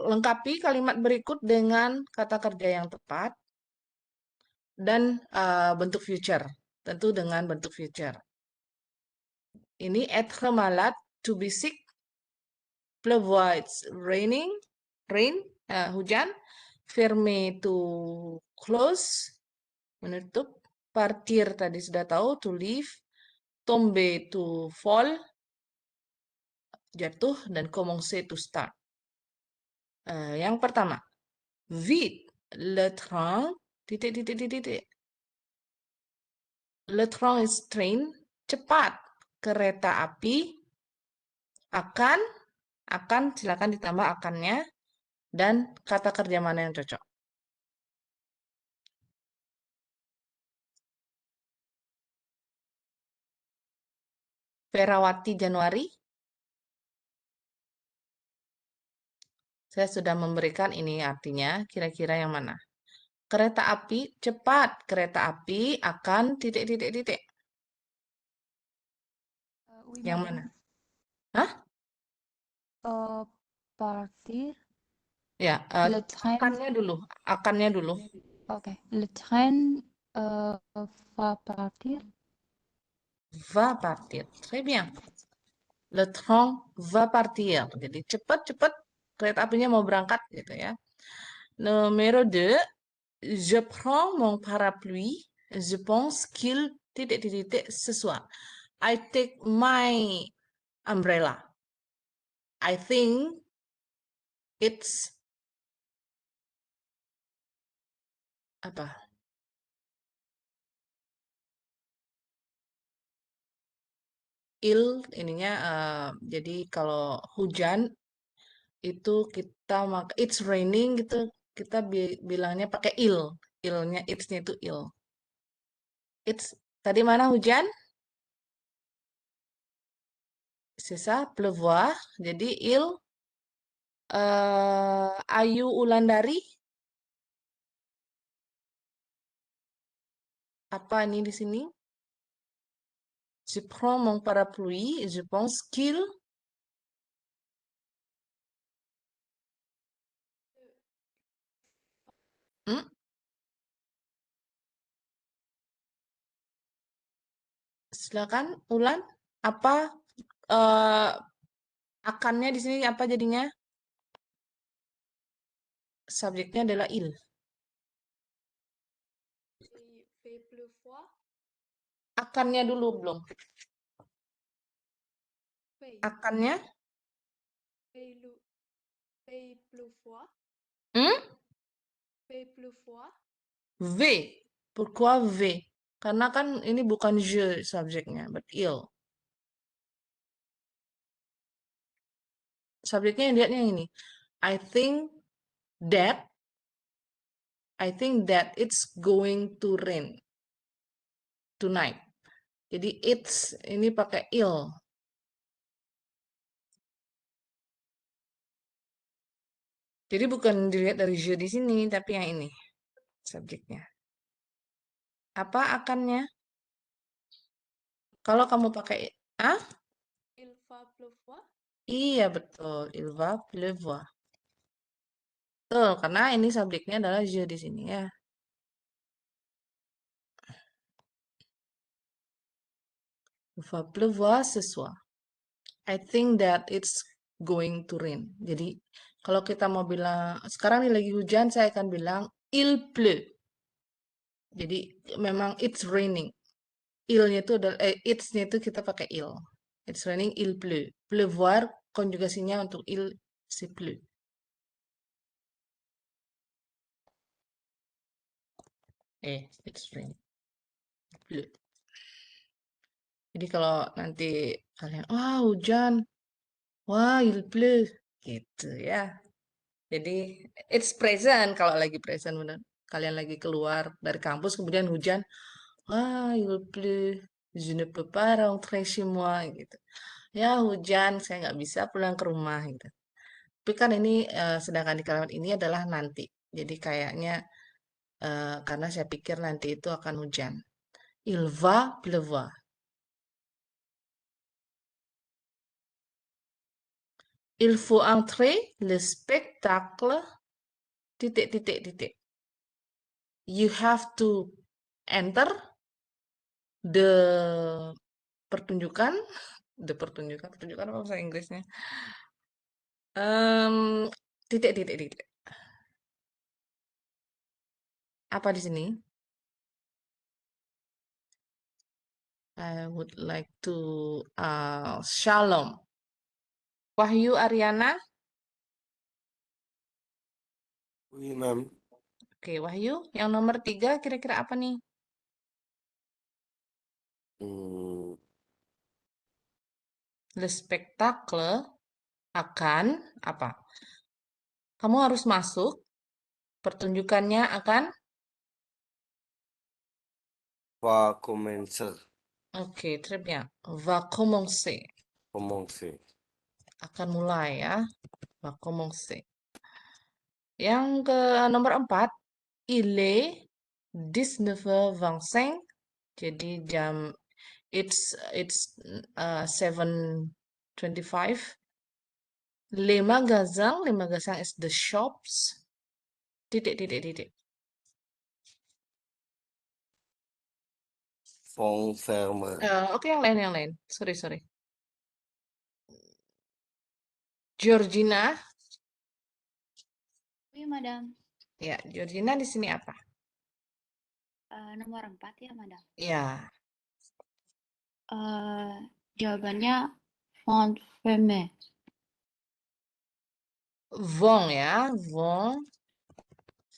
A: Lengkapi kalimat berikut dengan kata kerja yang tepat dan bentuk future. Tentu dengan bentuk future. Ini être malade, to be sick, pleuvoir, it's raining, rain, hujan, fermer, to close, menutup, partir tadi sudah tahu, to leave, tomber, to fall, jatuh, dan commencer, to start. Yang pertama, vite, le train, titik. Le train is train, cepat, kereta api, akan, silakan ditambah akannya, dan kata kerja mana yang cocok. Ferawati Januari. Saya sudah memberikan ini artinya, kira-kira yang mana? Kereta api cepat, kereta api akan titik.
E: Oui,
A: Yang
E: madame.
A: mana? Hah?
E: Partir.
A: Ya,
E: Le train.
A: akannya dulu.
E: Oke. Le train va partir.
A: Va partir. Très bien. Le train va partir. Jadi cepat kereta apinya mau berangkat gitu ya. Numéro 2, je prends mon parapluie. Je pense qu'il titik sesuatu. I take my umbrella. I think it's apa? il ininya jadi kalau hujan itu kita it's raining gitu kita bilangnya pakai il. Ilnya it's-nya itu il. It's tadi mana hujan? C'est ça, pleuvoir. Jadi il Ayu Ulandari apa ini di sini? Je prends mon parapluie et je pense qu'il Hmm? Silakan Ulan apa eh, akannya di sini apa jadinya? Subjeknya adalah il.
D: fait pleuvoir.
A: Akannya dulu belum.
D: Fait,
A: Akannya?
D: fait pleuvoir.
A: Hmm?
D: Fait pleuvoir.
A: V. Pourquoi V? Karena kan ini bukan je subjeknya, but il. Subjeknya yang lihatnya yang ini. I think that it's going to rain tonight. Jadi it's ini pakai il. Jadi bukan dilihat dari je di sini, tapi yang ini subjeknya. Apa akannya? Kalau kamu pakai ah?
D: Il va pleuvoir.
A: Iya betul, il va pleuvoir. Betul, karena ini subjeknya adalah je di sini ya. Il va pleuvoir ce soir. I think that it's going to rain. Jadi kalau kita mau bilang sekarang nih lagi hujan, saya akan bilang il pleut. Jadi memang it's raining. Il-nya itu adalah it's-nya itu kita pakai il. It's raining, il pleut. Pleuvoir konjugasinya untuk il c'est pleut. It's raining. Pleut. Jadi kalau nanti kalian, wah hujan, wah il pleut, gitu ya. Jadi it's present kalau lagi present bener. Kalian lagi keluar dari kampus kemudian hujan, wah il pleut, je ne peux pas rentrer chez moi gitu. Ya hujan, saya nggak bisa pulang ke rumah gitu. Tapi kan ini sedangkan di kalimat ini adalah nanti. Jadi kayaknya karena saya pikir nanti itu akan hujan. Il va pleuvoir. Il faut entrer le spectacle titik titik titik. You have to enter the pertunjukan pertunjukan apa bahasa Inggrisnya? Titik titik titik. Apa di sini? I would like to Shalom. Wahyu Ariana.
I: Oui, ma'am.
A: Oke, Wahyu. Yang nomor 3 kira-kira apa nih?
I: Hmm,
A: Le spectacle akan apa? Kamu harus masuk. Pertunjukannya akan
I: va commencer.
A: Oke, très bien. Va commencer.
I: Commencer.
A: Akan mulai ya. Va commencer. Yang ke nomor 4, il est 19h25. Jadi jam it's 7:25. Les magasins is the shops. Titik titik titik.
I: Vont fermer.
A: Oke, yang lain. Sorry. Georgina.
B: Oui, Madam.
A: Ya, Georgina di sini apa?
B: Nomor 4 ya, Madam.
A: Ya,
B: Jawabannya font fermé.
A: vont ya, vont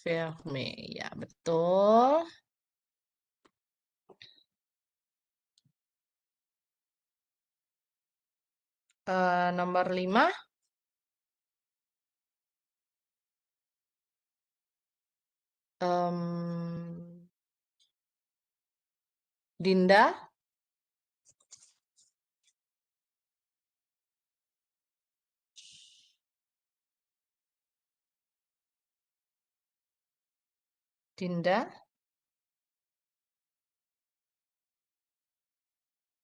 A: fermer. Ya, betul. Nomor 5. Dinda. Dinda.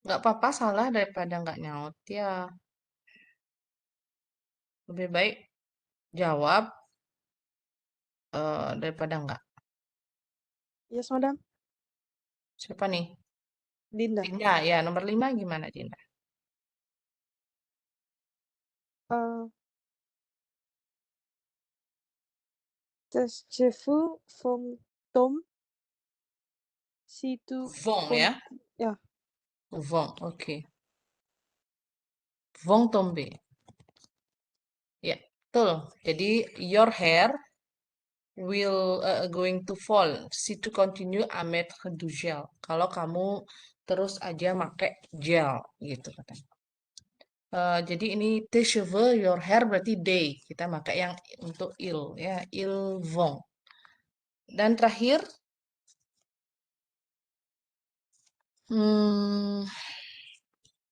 A: Nggak apa-apa salah daripada nggak nyaut ya. Lebih baik jawab daripada nggak.
J: Yes, madam.
A: Siapa nih?
J: Dinda.
A: Dinda, ya. Nomor 5 gimana, Dinda?
J: Taschefu vom Tom situ
A: Vong ya?
J: ya.
A: Vong, oke. Vong tombe. Ya, betul. Jadi your hair will going to fall. Si to continue à mettre du gel. Kalau kamu terus aja pakai gel gitu katanya. Jadi ini tes cheveux, your hair berarti day. Kita pakai yang untuk il ya, il vont. Dan terakhir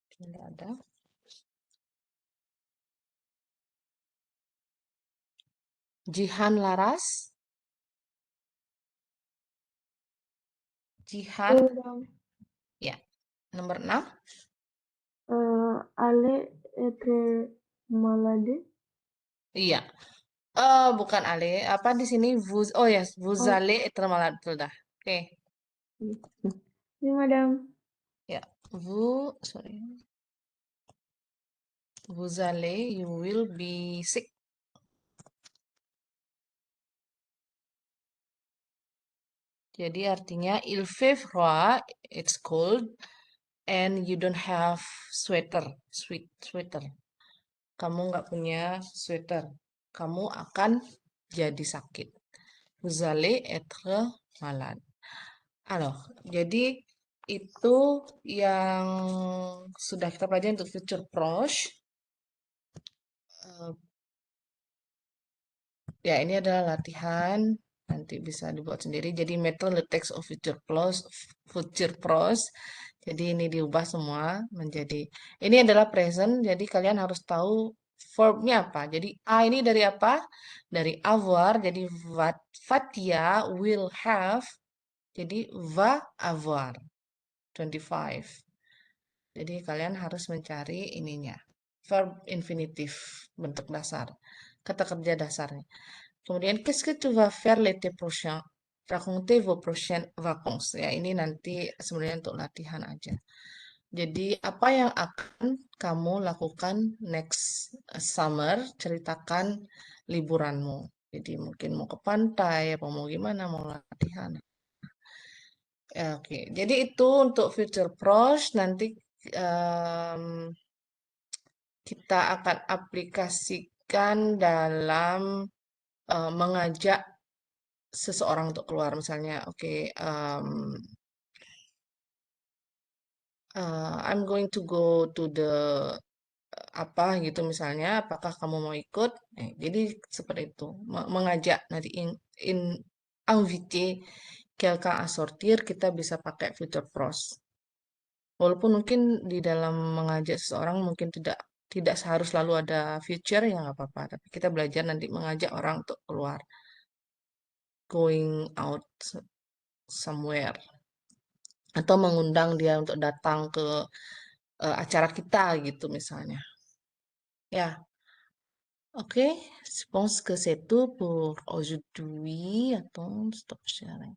A: tidak ada. Jihan Laras. Jihan. Ya. Nomor 6.
D: Ale être malade.
A: Iya. Bukan ale. Apa di sini? Oh ya, vous
D: Oh.
A: allez être malade. Betul dah. Oke.
D: Oui, madame.
A: Ya. Sorry. Vous allez, you will be sick. Jadi artinya il fait froid, it's cold, and you don't have sweater. Kamu nggak punya sweater. Kamu akan jadi sakit. Vous allez être malade. Alors, jadi itu yang sudah kita pelajari untuk future proche. Ya, ini adalah latihan. Nanti bisa dibuat sendiri. Jadi method the text of future prose. Jadi ini diubah semua menjadi ini adalah present. Jadi kalian harus tahu verbnya apa. Jadi a ini dari apa? Dari avoir. Jadi Fatia will have. Jadi va avoir 25. Jadi kalian harus mencari ininya. Verb infinitif bentuk dasar. Kata kerja dasarnya. Kemudian, qu'est-ce que tu vas faire l'été prochain? Racontez vos prochaines vacances. Ya, ini nanti sebenarnya untuk latihan aja. Jadi, apa yang akan kamu lakukan next summer? Ceritakan liburanmu. Jadi, mungkin mau ke pantai, apa mau gimana, mau latihan. Ya, oke. Jadi, itu untuk future proche. Nanti kita akan aplikasikan dalam mengajak seseorang untuk keluar misalnya I'm going to go to the apa gitu misalnya apakah kamu mau ikut jadi seperti itu mengajak nanti inviter quelqu'un à sortir kita bisa pakai future prose walaupun mungkin di dalam mengajak seseorang mungkin tidak harus selalu ada future ya nggak apa-apa tapi kita belajar nanti mengajak orang untuk keluar going out somewhere atau mengundang dia untuk datang ke acara kita gitu misalnya. Ya. Oke, je pense que c'est tout pour aujourd'hui. Attends, stop sharing.